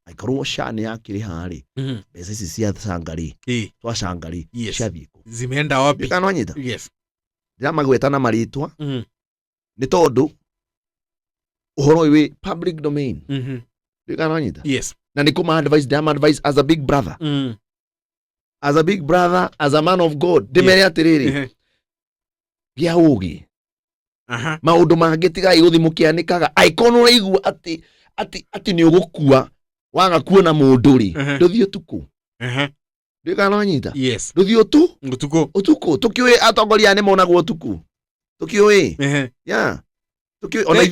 aikorwo Sha ni yakiriha ri mbeca ici cia cangari twacangari ciathie ku zimeenda wapi kana wanyita yes ndiramagweta na maritwa ni tondu uhoro wi public domain ndikana wanyita yes na nikuma advice as a big brother as a big brother, as a man of God, ndimere atiriri gia ugi maundu mangi tiga iguthimukianikaga aikono raigua ati ni ugukua waga kuona mundu ri nduthio tuku ndikana wanyita yes nduthio tu utuku tukiwe atongoria ni monagwo tuku tukiwe ya tukiwe ona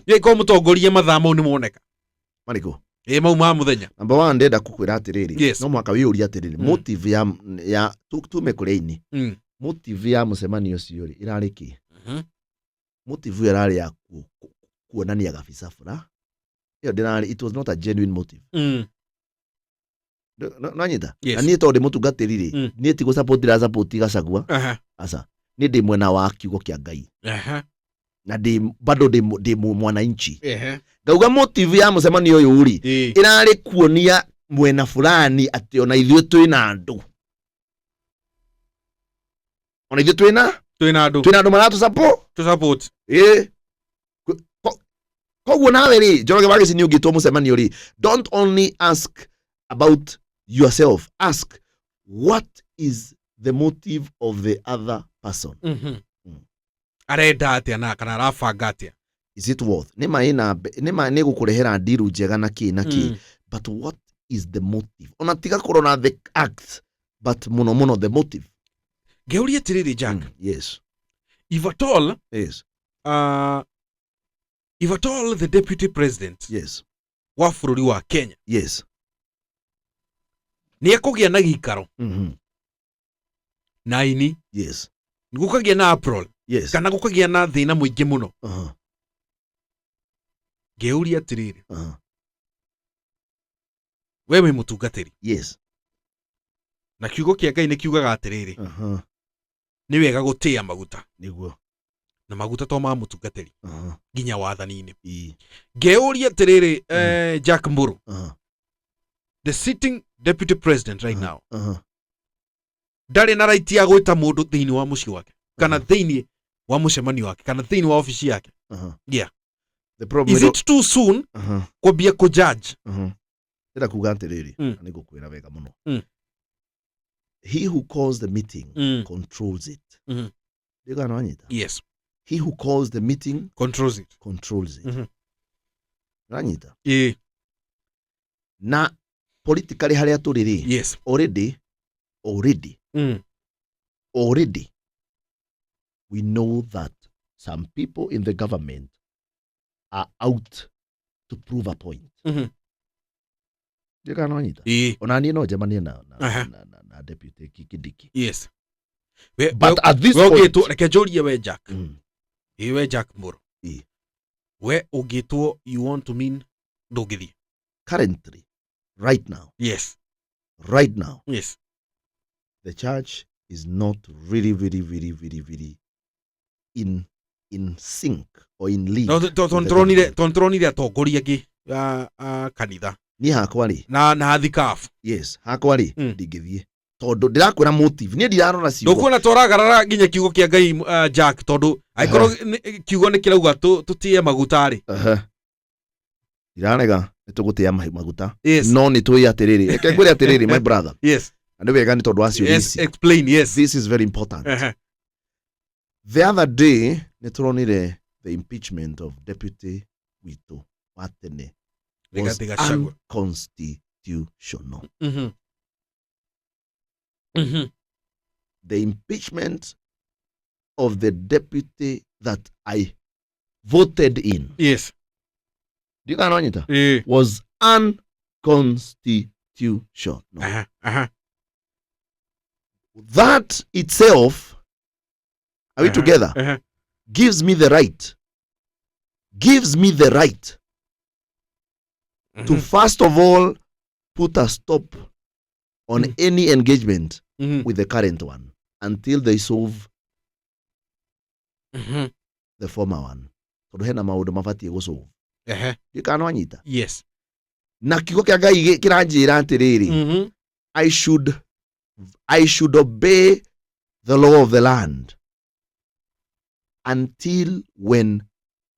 ikoro mutongoria mathamo ni moneka mariko mau ma muthenya number 1 ndenda kukwira atiriri yes. no mwaka wiuria atiriri motive ya tume kureini motive ya mucemanio cio ri irari ki motive irari ya kuonania kabisa fura iyo ndirari it was not a genuine motive no nyita na ni tondu mutungatiriri ni ti gu support ra support Gachagua asa ni ndi mwena wa kiugo kia Ngai na bado ndi mwananchi ngauga motive ya mucemanio uyu ri irari kuonia mwena fulani ati ona ithuĩ twina andu ona ithuĩ twina andu maratu support koguo nawe ri Njoroge wa Gĩcini ũngĩtwo mucemanio ri don't only ask about yourself, ask what is the motive of the other person. Arenda atia na kana arabanga atia, is it worth nima ni gukurehera ndiru njega na ki but what is the motive? Ona tiga korona the act but muno the motive. Ngeuria tiriri Jack. Yes. If at all, yes. If at all the deputy president, yes, wa bururi wa Kenya, yes, ni akugia na gikaro na ini, yes, ngukagia na April, yes, kana ngukagia na thina muingi muno, ngeuria tiriri, wewe mutungatiri, yes, na kiugo kia Ngai ni kiugaga atiriri, ni wega gutia maguta niguo, na maguta to ma mutungatiri ginya wathani-ini. Ngeuria tiriri Jack Mburu, the sitting deputy president right now, ndari na right ya gwita mundu thiini wa muci wake kana thiini wa mucemanio wake kana thiini wa ofisi yake. Yeah, the problem is it too soon kwambia ku judge? Ndira kuga atiriri na nigukwira wega muno, he who calls the meeting controls it. Ndiga no anyita. Yes, he who calls the meeting controls it. Ranyita. Na politically haria turiri. Yes, already we know that some people in the government are out to prove a point. Ndiga no anyita. Ona ni no jamania na deputy Kidiki. Yes, but at this point reke jorie we Jack. We Jack Mburu. We ugitwo you want to mean ndugithi currently right now. Yes, right now. Yes, the church is not really in sync or in league. No, tonronire atongoria ki kanitha ni hakwa ri na thikafu. Yes, hakwa ri ndingithie tondu ndirakwira motive ni ndirarora cio ndukuona toragarara ginya kiugo kia Ngai Jack tondu aikorwo kiugo ni kirauga tutie maguta ri iranega nitugutia maguta. Yes, no ni tui atiriri reke ngwire atiriri my brother. Yes, and wega ni tondu acio. Yes, explain. Yes, this is very important. The other day nituronire the impeachment of deputy Wito Watene was unconstitutional. The impeachment of the deputy that I voted in, yes, do you know anything? Was unconstitutional. That itself, are we together? Gives me the right gives me the right to first of all put a stop on any engagement with the current one until they solve the former one. Tondu hena maundu mabatie gusolve. Ndikano anyita. Yes. Na kiugo kia Ngai kiranjira atiriri. I should obey the law of the land until when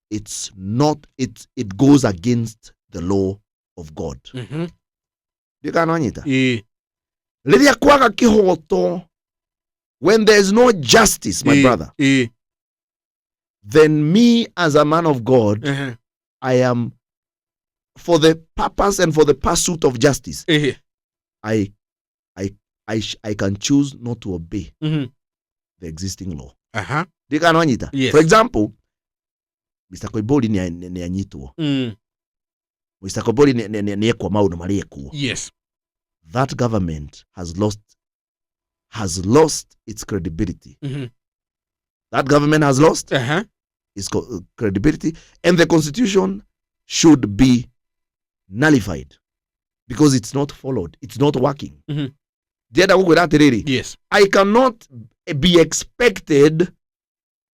it goes against the law of God. Ndikano anyita. Riria kwaga kihoto, when there is no justice, my brother, then me as a man of God, I am, for the purpose and for the pursuit of justice, I can choose not to obey the existing law. Yes. For example, Mr. Koibori ni anyitwo. Mr. Koibori ni ekwa maundu mari ekwo. Yes. That government has lost its credibility. That government has lost its credibility, and the constitution should be nullified because it's not followed. It's not working. Yes. I cannot be expected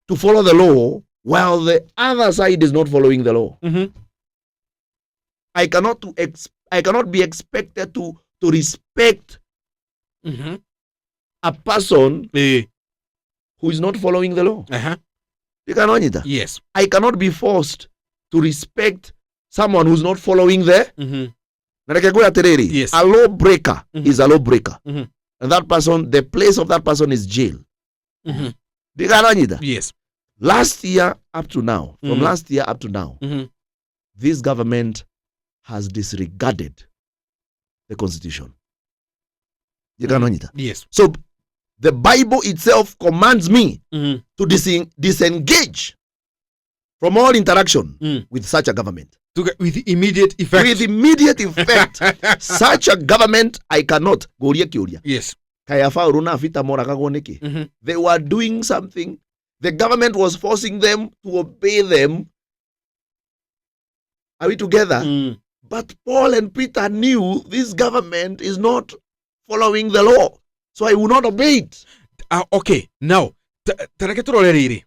to follow the law while the other side is not following the law. I cannot be expected to respect a person who is not following the law. Yes. I cannot be forced to respect someone who's not following the Yes. A law breaker is a law breaker. And that person, the place of that person is jail. Yes. Last year up to now, from last year up to now, this government has disregarded the constitution. Yes. So the Bible itself commands me to disengage from all interaction with such a government. With immediate effect. With immediate effect. Such a government, I cannot. Yes. They were doing something. The government was forcing them to obey them. Are we together? But Paul and Peter knew this government is not following the law. So I will not obey it. Okay, now, tareke turore riri.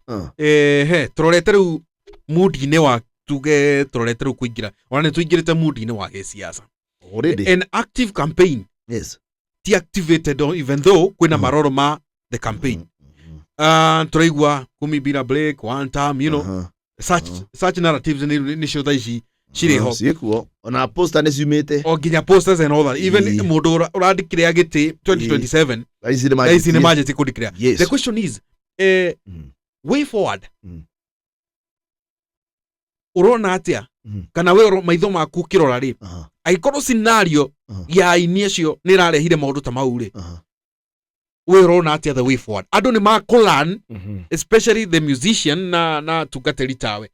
Turorete riu mood-ini wa tuge turorete riu kuingira. Ona tuingirite mood-ini wa gisiasa. Already. An active campaign. Yes. Deactivated even though kwina maroro ma the campaign. Turaigua kumibira break one time, you know. Such narratives ni cio thaici ciri ho. Ciekuo. Ona poster ni ciumite. O ginya posters and all that. Even mundu urandikire agiti 2027. Is in emergency could declare. Yes. The question is, way forward. Urona atia kana we maitho maku kirora ri aikorwo scenario ya ini acio ni rarehire maundu ta mau ri we urona atia the way forward. Andu ni makulan, especially the musician na tugateri tawe.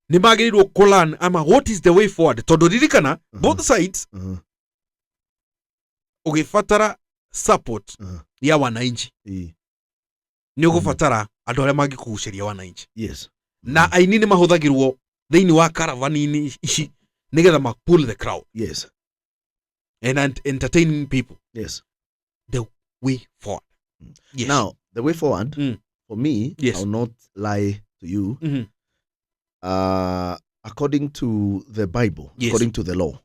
Ni magirirwo kulan ama what is the way forward. Tondu ririkana both sides ugifatara support ya wananchi. Ni ugufatara andu aria mangikuguceria wananchi. Yes. Na aini ni mahuthagirwo thiini wa caravan ici nigetha ma pull the crowd. Yes. And entertaining people. Yes. The way forward. Yes. Now, the way forward, for me, yes. I'll not lie to you. According to the Bible, yes. According to the law,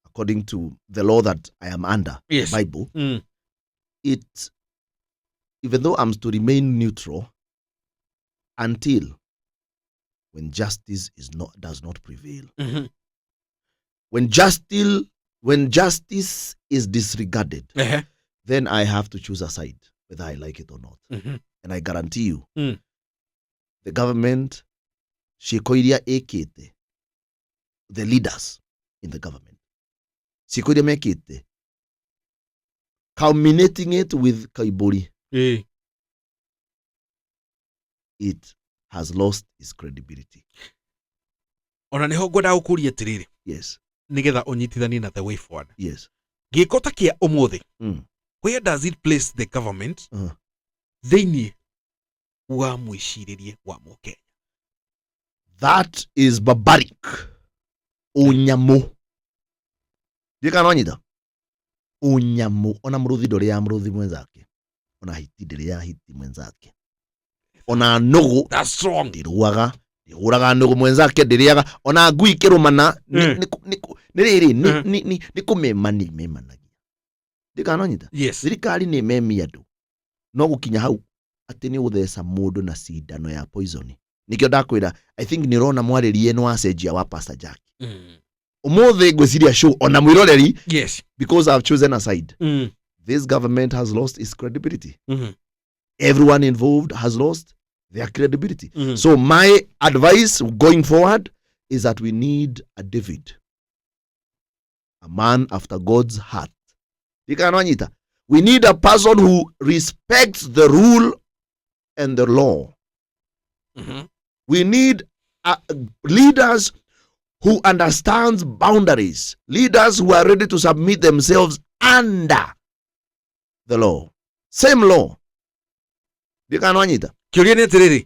according to the law that I am under, yes. the Bible, even though I'm to remain neutral until when justice does not prevail. When justice is disregarded, then I have to choose a side, whether I like it or not. And I guarantee you, the government, shikoiria ekete, the leaders in the government, shikoiria mekete, culminating it with Koibori, it has lost its credibility. Ona niho ngwenda gukuria atiriri. Yes. Nigetha unyitithanie na the way forward. Yes. Gikota kia umuthi. Where does it place the government? Thiini wa mwiciririe wa Mukenya. That is barbaric. Unyamu. Dika wanyita. Unyamu. Ona mruthi ndori ya mruthi mwenzake. Ona hiti ndiri ya hiti mwenzake. Ona nugu. That's strong. Ndiruaga. Ndihuraga nugu mwenzake ndiriaga. Ona ngui kirumana. Ni kumemani memanagia. Dika wanyita. Yes. Thirikari ni memi andu. No gukinya hau ati ni utheca mundu na cindano ya poison. Nikio ndakwira I think ni rona mwariri eno acenjia wa Pastor Jack. Umothe ngwiciria show ona mwiroreri. Yes. Because I've chosen a side. This government has lost its credibility. Everyone involved has lost their credibility. So my advice going forward is that we need a David, a man after God's heart. We need a person who respects the rule and the law. We need leaders who understands boundaries, leaders who are ready to submit themselves under the law. Same law. Kiuria ni atiriri.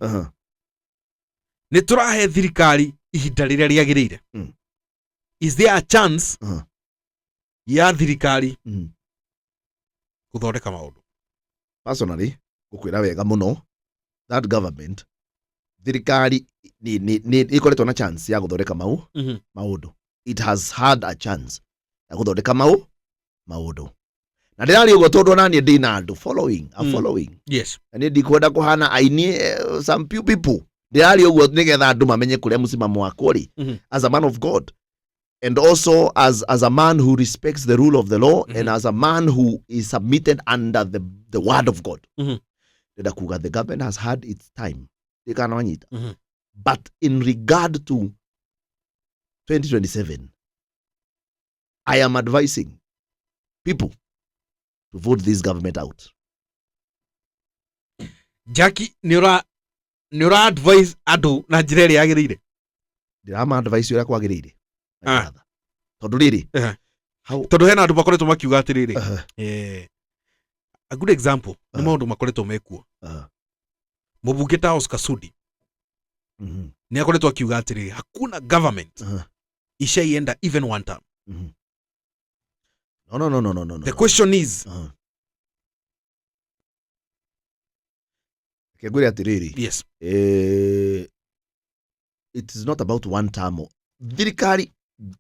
Ni turahe thirikari ihinda riria riagirire. Is there a chance ya thirikari kuthondeka maundu? Personally, gukwira wega muno that government thirikari ni ikoretwo na chance ya guthondeka maundu. It has had a chance ya guthondeka maundu. Na ndirari ugo tondu nani ndina andu following. Yes. Na ni ndikwenda kuhana aini some few people. Ndirari ugo nigetha andu mamenye kuria musimamo wakwa ri as a man of God. And also as a man who respects the rule of the law and as a man who is submitted under the word of God. The government has had its time. But in regard to 2027, I am advising people to vote this government out. Jackie, nura advise adu na njira ĩrĩa yagĩrĩire. Ndirama advice ĩrĩa kwagĩrĩire. Tondu riri. Tondu hena andu makoretwo makiuga atiriri. A good example ni maundu makoretwo mekuo. Mubunge ta Oscar Sudi. Ni akoretwo akiuga atiriri hakuna government ishaienda even one term. No. The question is Keguri atiriri. Yes. It is not about one term. Thirikari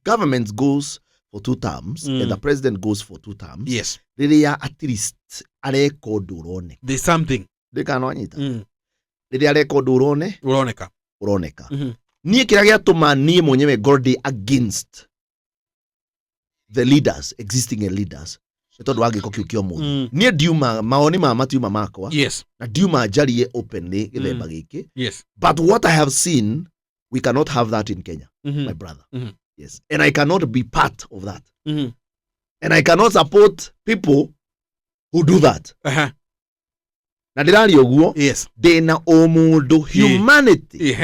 government goes for 2 terms and the president goes for 2 terms. Yes. Riria at least record urone. There's something. Ndikano anyita. Riria record uroneka. Uroneka. Nie kira giatuma nie mwenyewe Gordy against the leaders, existing leaders. Tondu wangiko kiukio mundu. Nie ndiuma maoni ma matiuma makwa. Yes. Na ndiuma jarie openly githemba giki. Yes. But what I have seen, we cannot have that in Kenya, my brother. Yes. And I cannot be part of that. And I cannot support people who do that. Na ndirari oguo. Yes. Dena o mundu humanity.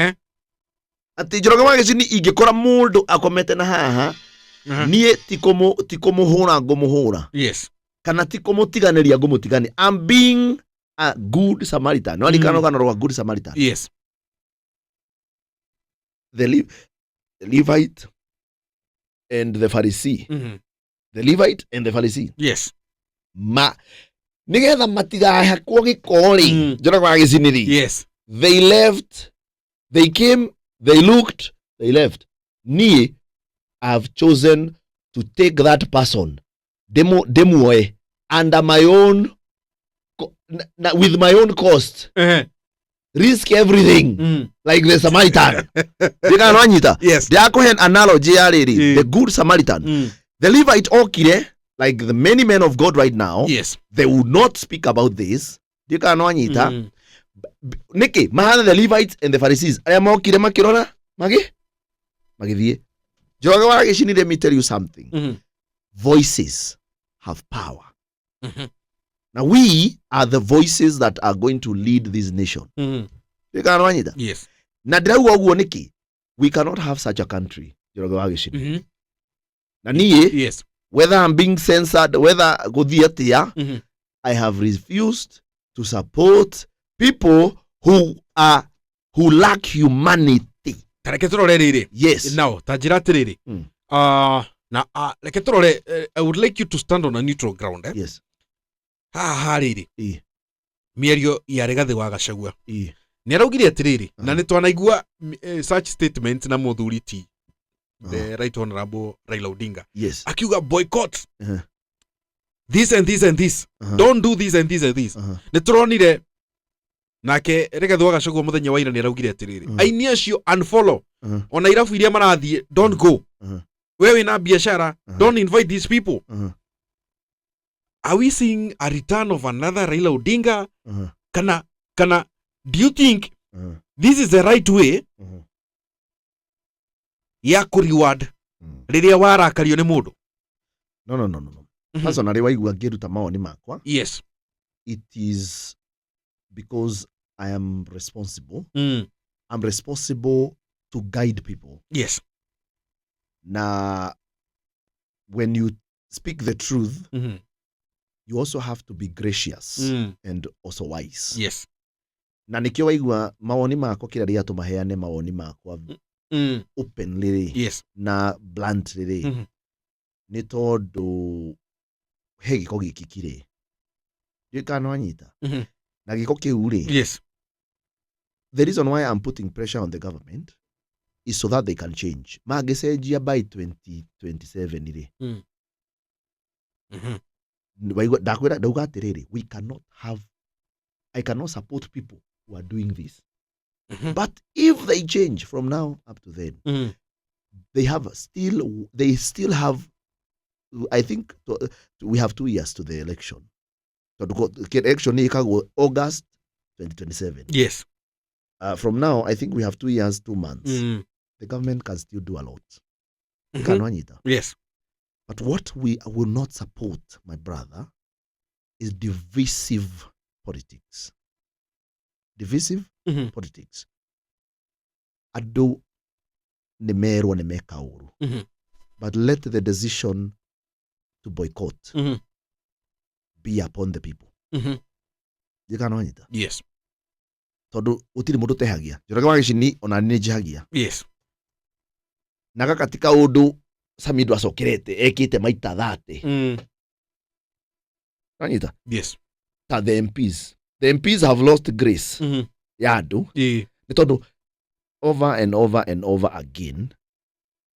Ati Njoroge wa Gicini ingikora mundu akomete na haha. Nie tikumuhura ngumuhura. Yes. Kana tikumutiganiria ngumutigani. I'm being a good Samaritan. No alikano kana a good Samaritan. Yes. The Levite and the Pharisee. The Levite and the Pharisee. Yes. Nigetha matigahe kwa gikori. Njoroge wa Gicini. Yes. They left. They came. They looked. They left. Nie I've chosen to take that person demoe under my own with my own cost. Risk everything like the Samaritan. Yes. They are an analogy. The good Samaritan. The Levite okire, like the many men of God right now. Yes. They would not speak about this. Niki, mahana the Levites and the Pharisees. Aya mokire makirona magithie. Njoroge wa Gicini, let me tell you something. Voices have power. Now we are the voices that are going to lead this nation. Yes. Na ndirauga uguo niki, we cannot have such a country. Njoroge wa Gicini. Na niye, yes, whether I'm being censored, whether guthie atia, I have refused to support people who lack humanity. tareke turore riri Yes. now tajira tiriri reke turore I would like you to stand on a neutral ground Yes. hariri mierio ya Rigathi wa Gachagua ni araugire atiriri na ni twanaigua such statement na muthuri ti the right honorable Raila Odinga akiuga boycott this and this and this don't do this and this and this ni turonire nake Rigathi wa Gachagua muthenya wa ira ni araugire atiriri aini acio unfollow ona irafu iria marathie don't go wewe na biashara don't invite these people. Are we seeing a return of another Raila Odinga? Kana do you think this is the right way ya ku reward riria warakario ni mundu? No. Personally waigua ngiruta maoni makwa. Yes. It is because I am responsible. I'm responsible to guide people. Yes. Na when you speak the truth, you also have to be gracious and also wise. Yes. Na nikio waigua maoni makwa kila ria tumaheane maoni makwa openly. Yes. Na bluntly. Ni tondu he giko gikikire. Ndikano anyita. Na giko kiu ri. Yes. The reason why I'm putting pressure on the government is so that they can change. Magesejia by 2027 ri. We cannot have, I cannot support people who are doing this. But if they change from now up to then, they still have, I think we have 2 years to the election. So the election is August 2027. Yes. From now, I think we have 2 years, 2 months. The government can still do a lot. Yes. But what we will not support, my brother, is divisive politics. Divisive politics. Ado ne mero ne mekauru. But let the decision to boycott be upon the people. Yes. Todo utiri mundu tehagia. Joraga wagicini ona ni jihagia. Yes. Naga katika undu Samido asokerete ekite maita 30. Anita? Yes. The MPs have lost grace. Yadu. Nitondo over and over again.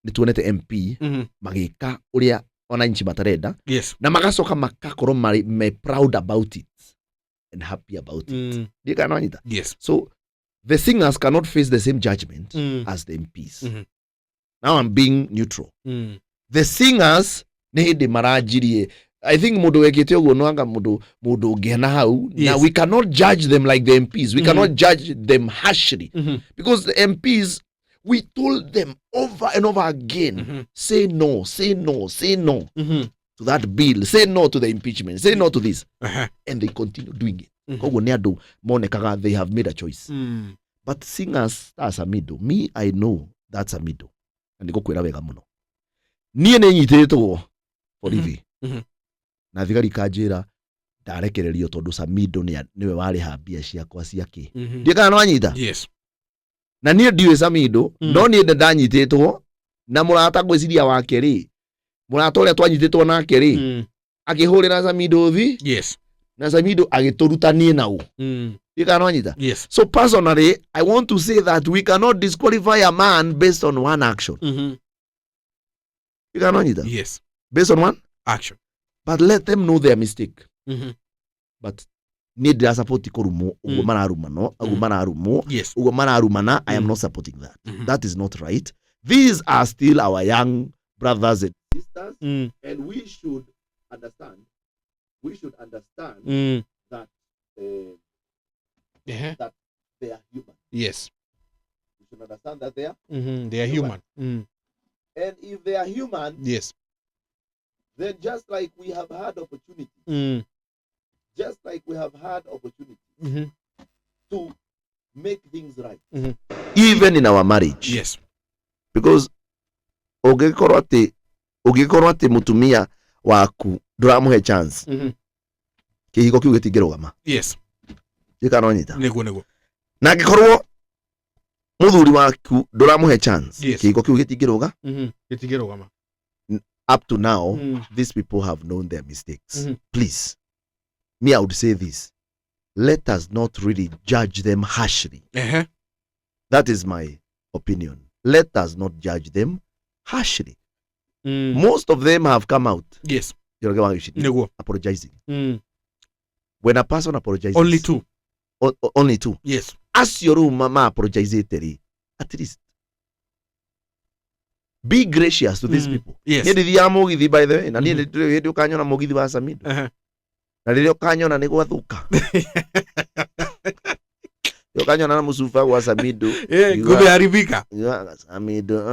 Nituonete MP magika uria ona nchi matareda. Yes. Na magacoka makakoro me proud about it and happy about it. Dika no Anita? Yes. So the singers cannot face the same judgment as the MPs. Now I'm being neutral. The singers nehinde marajirie. I think mudu wekete ugo noanga mudu ngena hau. Yes. Now we cannot judge them like the MPs. We cannot judge them harshly. Because the MPs, we told them over and over again, say no to that bill. Say no to the impeachment. Say no to this. And they continue doing it. Kogo neado monekaga they have made a choice. But singers, that's a middle. Me, I know that's a middle. And go kwera wega muno. Nie ne nyiteto Olivi. Na thigari kanjira ndarekererio tondu Samido niwe wari hambia ciakwa ciake. Ndika no anyita? Yes. Na nie ndiwe Samido, no nie ndanyitetwo na murata gwiciria wake ri. Murata uria twanyitetwo nake ri. Akihurira Samido thi. Yes. Na Samido agiturutanie nau. Ndika no anyita? Yes. So personally, I want to say that we cannot disqualify a man based on one action. You cannot either. Yes. Based on one action. But let them know their mistake. But need their support ikorumo ugo mararumo no ugo mararumo. Yes. Ugo mararumana. I am not supporting that. That is not right. These are still our young brothers and sisters, and we should understand. We should understand that that they are human. Yes. We should understand that they are human. And if they are human, yes, then just like we have had opportunity, to make things right, even in our marriage. Yes. Because ogekorwo ati mutumia waku nduramuhe chance. Kihiko kiu gitingirugama. Yes. Jika no nyita. Nego. Na gikorwo muthuri waku nduramuhe chance Yes. kiiko kiu gitingiruga Gitigirugama. up to now. These people have known their mistakes. Please, me, I would say this: let us not really judge them harshly. That is my opinion. Let us not judge them harshly. Most of them have come out. Yes. Apologizing. When a person apologizes, Only two. Only two. Yes. As your room, mama apologize at least. Be gracious to these people. Yes. By the way, na ndio kanyona mugithi wa Samido. Na ndio kanyona ni gwathuka. Ndio kanyona na musufa wa Samido. Gube haribika. Samido.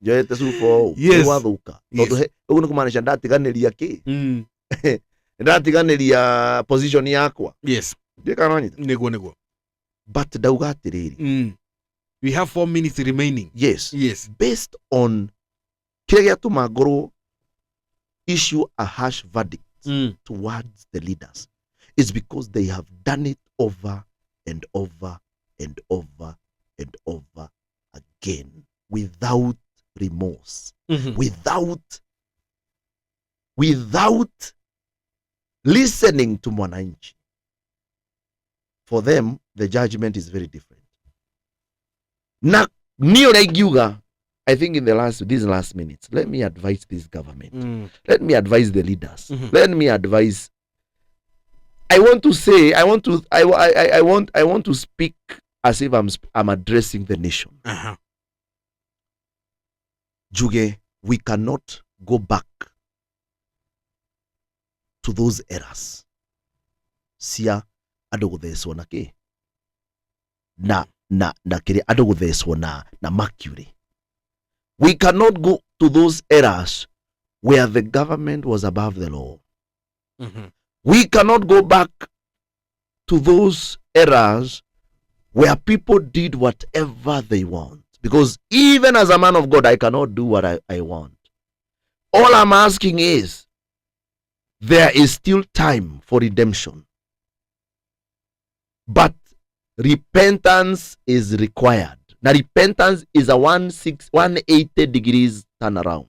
Joete sufo gwathuka. Tondu ugu ni kumaanisha ndatiganiria ki. Ndatiganiria position yakwa. Yes. Ndio kanonyita. Neguo. But dauga atiriri. We have 4 minutes remaining. Yes. Yes. Based on kile tumagoro issue a harsh verdict towards the leaders is because they have done it over and over and over and over again without remorse, without listening to mwananchi. For them, the judgment is very different. Na niyo naigiuga, I think in these last minutes, let me advise this government. Let me advise the leaders. Let me advise. I want to say, I want to speak as if I'm addressing the nation. Juge, we cannot go back to those eras. Sia adogutheswo na ki na kiri adogutheswo na mercury. We cannot go to those eras where the government was above the law. We cannot go back to those eras where people did whatever they want. Because even as a man of God, I cannot do what I want. All I'm asking is, there is still time for redemption. But repentance is required. Now repentance is a 180 degrees turnaround.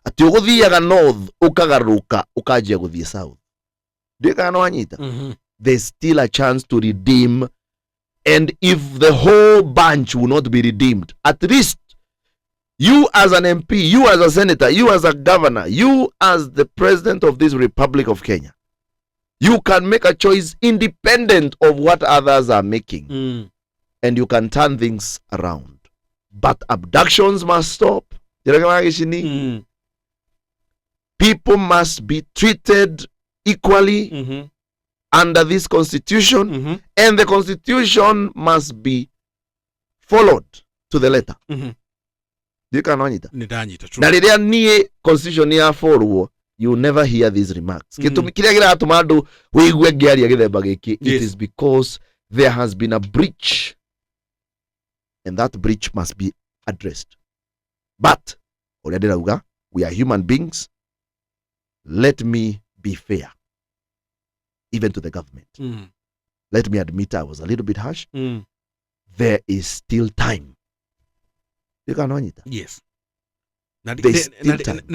Ati uguthiaga north ukagaruka ukajia guthie south. Ndika no anyita. There's still a chance to redeem, and if the whole bunch will not be redeemed, at least you as an MP, you as a senator, you as a governor, you as the president of this Republic of Kenya, you can make a choice independent of what others are making. And you can turn things around. But abductions must stop. People must be treated equally under this constitution. And the constitution must be followed to the letter. Na riria nie constitution ya follow, you never hear these remarks. Kitumi kiria giratuma andu wigue ngiaria githemba giki, it is because there has been a breach, and that breach must be addressed. But already rauga, we are human beings. Let me be fair, even to the government. Let me admit I was a little bit harsh. There is still time. Yes. Na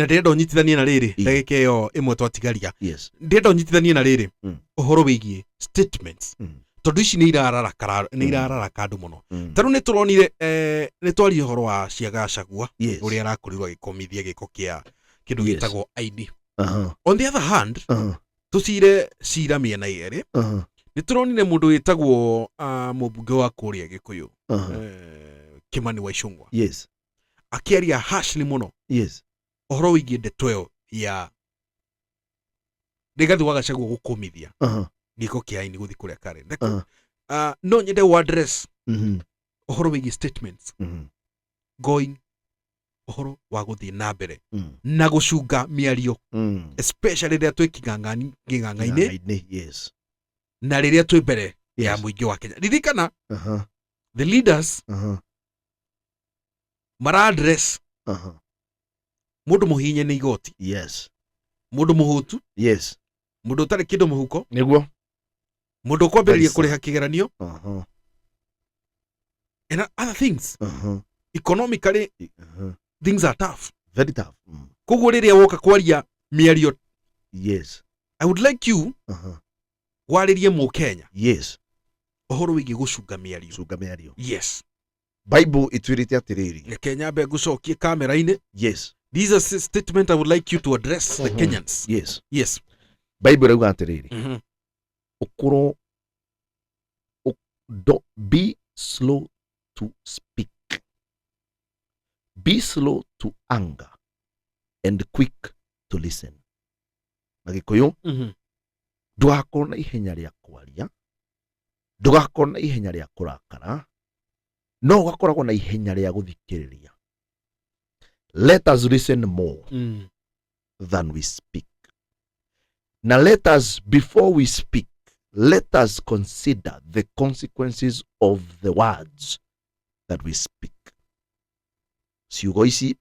ndendo nyitithanie na riri ndagika iyo imwe twatigaria. Ndendo nyitithanie na riri uhoro wigie statements. Tondu ici ni irarara kandu muno. Taru ni turonire ni twari uhoro wa Ciagacagua uria arakorirwo gikomithia giko kia kindu gitagwo ID. On the other hand, tucire cira miena yeri. Ni turonire mundu witagwo mubunge wa kuria Gikuyu. Kimani wa Ichung'wah. Akiaria harshly muno. Uhoro wigie ndeto iyo ya Rigathi wa Gachagua gukomithia giko kia ini guthi kuria Karen. No nyende wa address uhoro wigie statements going uhoro wa guthi na mbere na gucunga miario, especially riria twi king'ang'aini na riria twi mbere ya muingi wa Kenya. Ririkana the leaders mara address mundu muhinye ni igoti, mundu muhutu, mundu utari kindu muhuko, niguo Mundu kwambĩrĩria kũrĩha kĩgeranio. And other things. Economically, things are tough. Very tough. Koguo rĩrĩa woka kwaria mĩario. Yes. I would like you warĩrie Mũkenya. Yes. Ũhoro wĩgiĩ gũcunga mĩario. Cunga mĩario. Yes. Bible itwĩrĩte atĩrĩrĩ. Kenya mbe ngũcokie kamera-inĩ. Yes. These are statement I would like you to address the Kenyans. Yes. Yes. Bible rauga atĩrĩrĩ. Ũkorwo be slow to speak. Be slow to anger and quick to listen. Na Gĩkũyũ, ndũgakorwo na ihenya rĩa kwaria, ndũgakorwo na ihenya rĩa kũrakara, no ũgakoragwo na ihenya rĩa gũthikĩrĩria. Let us listen more than we speak. Now let us, before we speak, let us consider the consequences of the words that we speak. Ciugo ici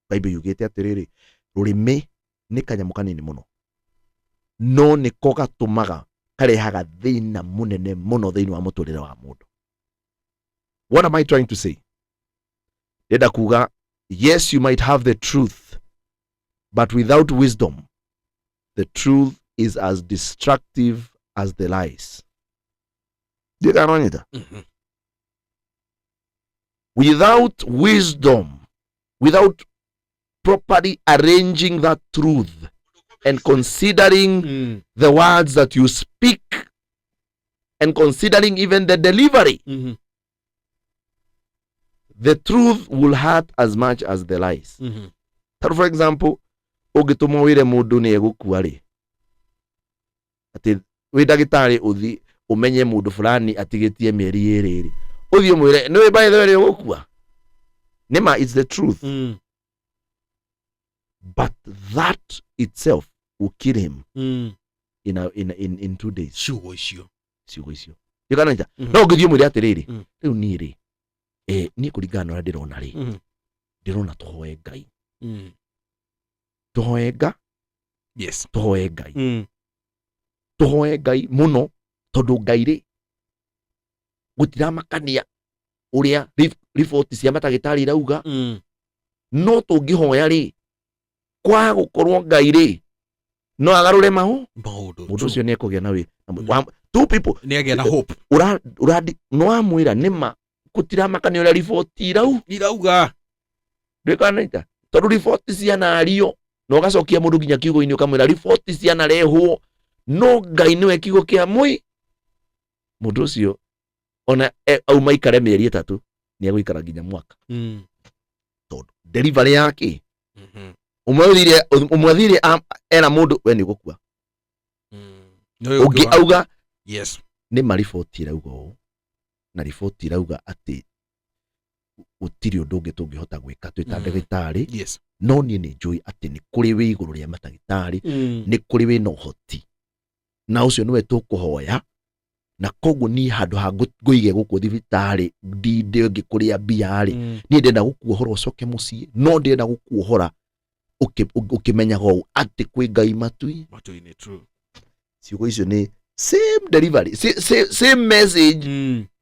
Bible yugĩte atĩrĩrĩ, rũrĩmĩ nĩ kanyamũ kanini mũno, no nĩko gatũmaga karehaga thĩna mũnene mũno thĩinĩ wa mũtũrĩre wa mũndũ. What am I trying to say? Ndenda kuga, yes, you might have the truth, but without wisdom, the truth is as destructive as the lies. Without wisdom, without properly arranging that truth and considering the words that you speak and considering even the delivery, the truth will hurt as much as the lies. For example, ũngĩtũma wĩre mũndũ nĩ egũkua rĩ, atĩ wĩ ndagĩtarĩ ũthi ũmenye mũndũ fulani atigĩtie mĩeri ĩrĩ rĩ, ũthi ũmwĩre nĩ by the way ũgũkua. Nĩma, it's the truth. But that itself will kill him in 2 days. Ciugo icio. Yũkanĩta. No ũngĩthiĩ ũmwĩre atĩrĩrĩ, rĩu niĩ rĩ, niĩ kũringana na ũrĩa ndĩrona rĩ, ndĩrona tũhoe Ngai. Tũhoe Ngai. Yes. Tũhoe Ngai. Tũhoe Ngai mũno tondũ Ngai rĩ gũtiramakania ũrĩa riboti cia matagĩtarĩ irauga. No tũngĩhoya rĩ, kwa gũkorwo Ngai rĩ no agarũre maũndũ, mũndũ ũcio nĩ ekũgĩa na wĩra. Two people nĩ agĩa na hope. No amwĩra nĩma gũtiramakania ũrĩa riboti irauga. Ndĩkanĩta tondũ riboti cia nario no gacokia mũndũ nginya kiugo-inĩ ũkamwĩra riboti cia narehwo, no Ngai nĩwe kiugo kĩa mũndũ ũcio ona auma ikare mĩeri 3 nĩ egũikara nginya mwaka. Tondũ delivery yake umwe era mũndũ we nĩ ũgũkua. Ũngĩ auga yes, nĩ mariboti irauga ũũ, na riboti irauga atĩ gũtirĩ ũndũ ũngĩ tũngĩhota gwĩka twĩ ta ndagĩtarĩ. Yes. No niĩ nĩ njũĩ atĩ nĩ kũrĩ wĩ igũrũ rĩa matagĩtarĩ, nĩ kũrĩ wĩ na ũhoti, na ũcio nĩwe tũkũhoya. Na koguo niĩ handũ ha ngũige gũkũ thibitarĩ ndinde ngĩkũrĩa mbia rĩ, niĩ ndenda gũkuohora ũcoke mũciĩ, no ndenda gũkuohora ũkĩmenyaga ũũ atĩ kwĩ Ngai matu-inĩ. True. Ciugo icio nĩ same delivery, same message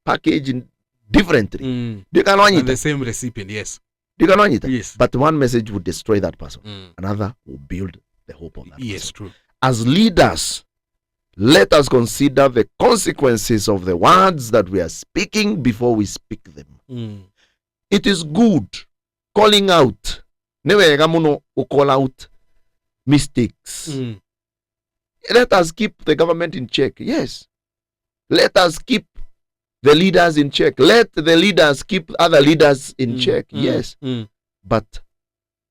packaged differently. And the same recipient, yes. Yes. But one message would destroy that person. Another will build the hope of that person. Yes, true. As leaders, let us consider the consequences of the words that we are speaking before we speak them. It is good calling out. Nĩ wega mũno call out mistakes. Let us keep the government in check. Yes. Let us keep the leaders in check. Let the leaders keep other leaders in check. Yes. But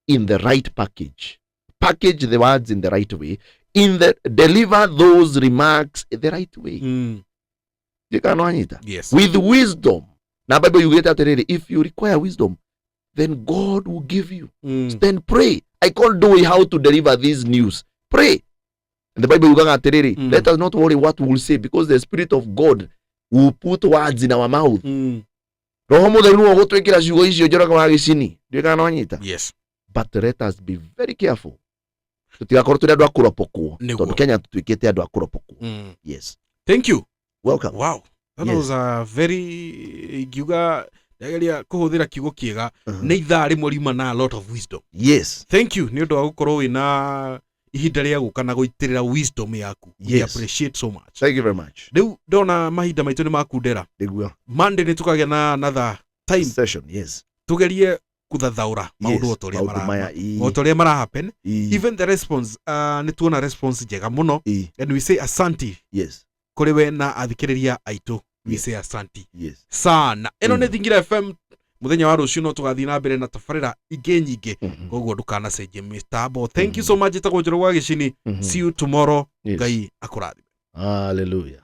in the right package. Package the words in the right way. Deliver those remarks in the right way. Yes. With wisdom. Now Bible you get atterere, if you require wisdom, then God will give you. Then pray. I can't do how to deliver this news. Pray. And the Bible you get atterere, let us not worry what we will say, because the Spirit of God will put words in our mouth. Roho Mũtheru ogũtwĩkĩra ciugo icio njoroka wa gĩcini. Ndĩkanonyita. Yes. But let us be very careful. Tutigakorwo tũrĩ andũ a kũropokwo. Tondũ Kenya tũtuĩkĩte andũ a kũropokwo. Yes. Thank you. Welcome. Wow. That Yes. was a very giuga ndageria kuhuthira kiugo kiega nĩ ithaa rĩmwe riuma na a lot of wisdom. Yes. Thank you nĩ ũndũ wa gũkorwo wĩna ihinda rĩa gũka na gũitĩrĩra wisdom yaku. We Yes. appreciate so much. Thank you very much. Rĩu ndona mahinda maitũ nĩ makundera. Niguo. Monday nĩ tukagĩa na another time Session. Yes. tugerie kuthathaura maundu Yes. otoria Maundu maya, otoria mara happen. I- Even the response nĩ tuona response njega muno I- and we say asante Yes. kuri we na athikiriria aitu. We Yes. say asante Yes. sana. Eno nĩ Thingira FM muthenya wa rucio no tugathii na mbere na tabarĩra ingĩ nyingĩ koguo ndukanacenjie mitambo. Thank you so much. Itagwo Njoroge wa Gicini. See you tomorrow. Yes. Ngai akũrathime. Hallelujah.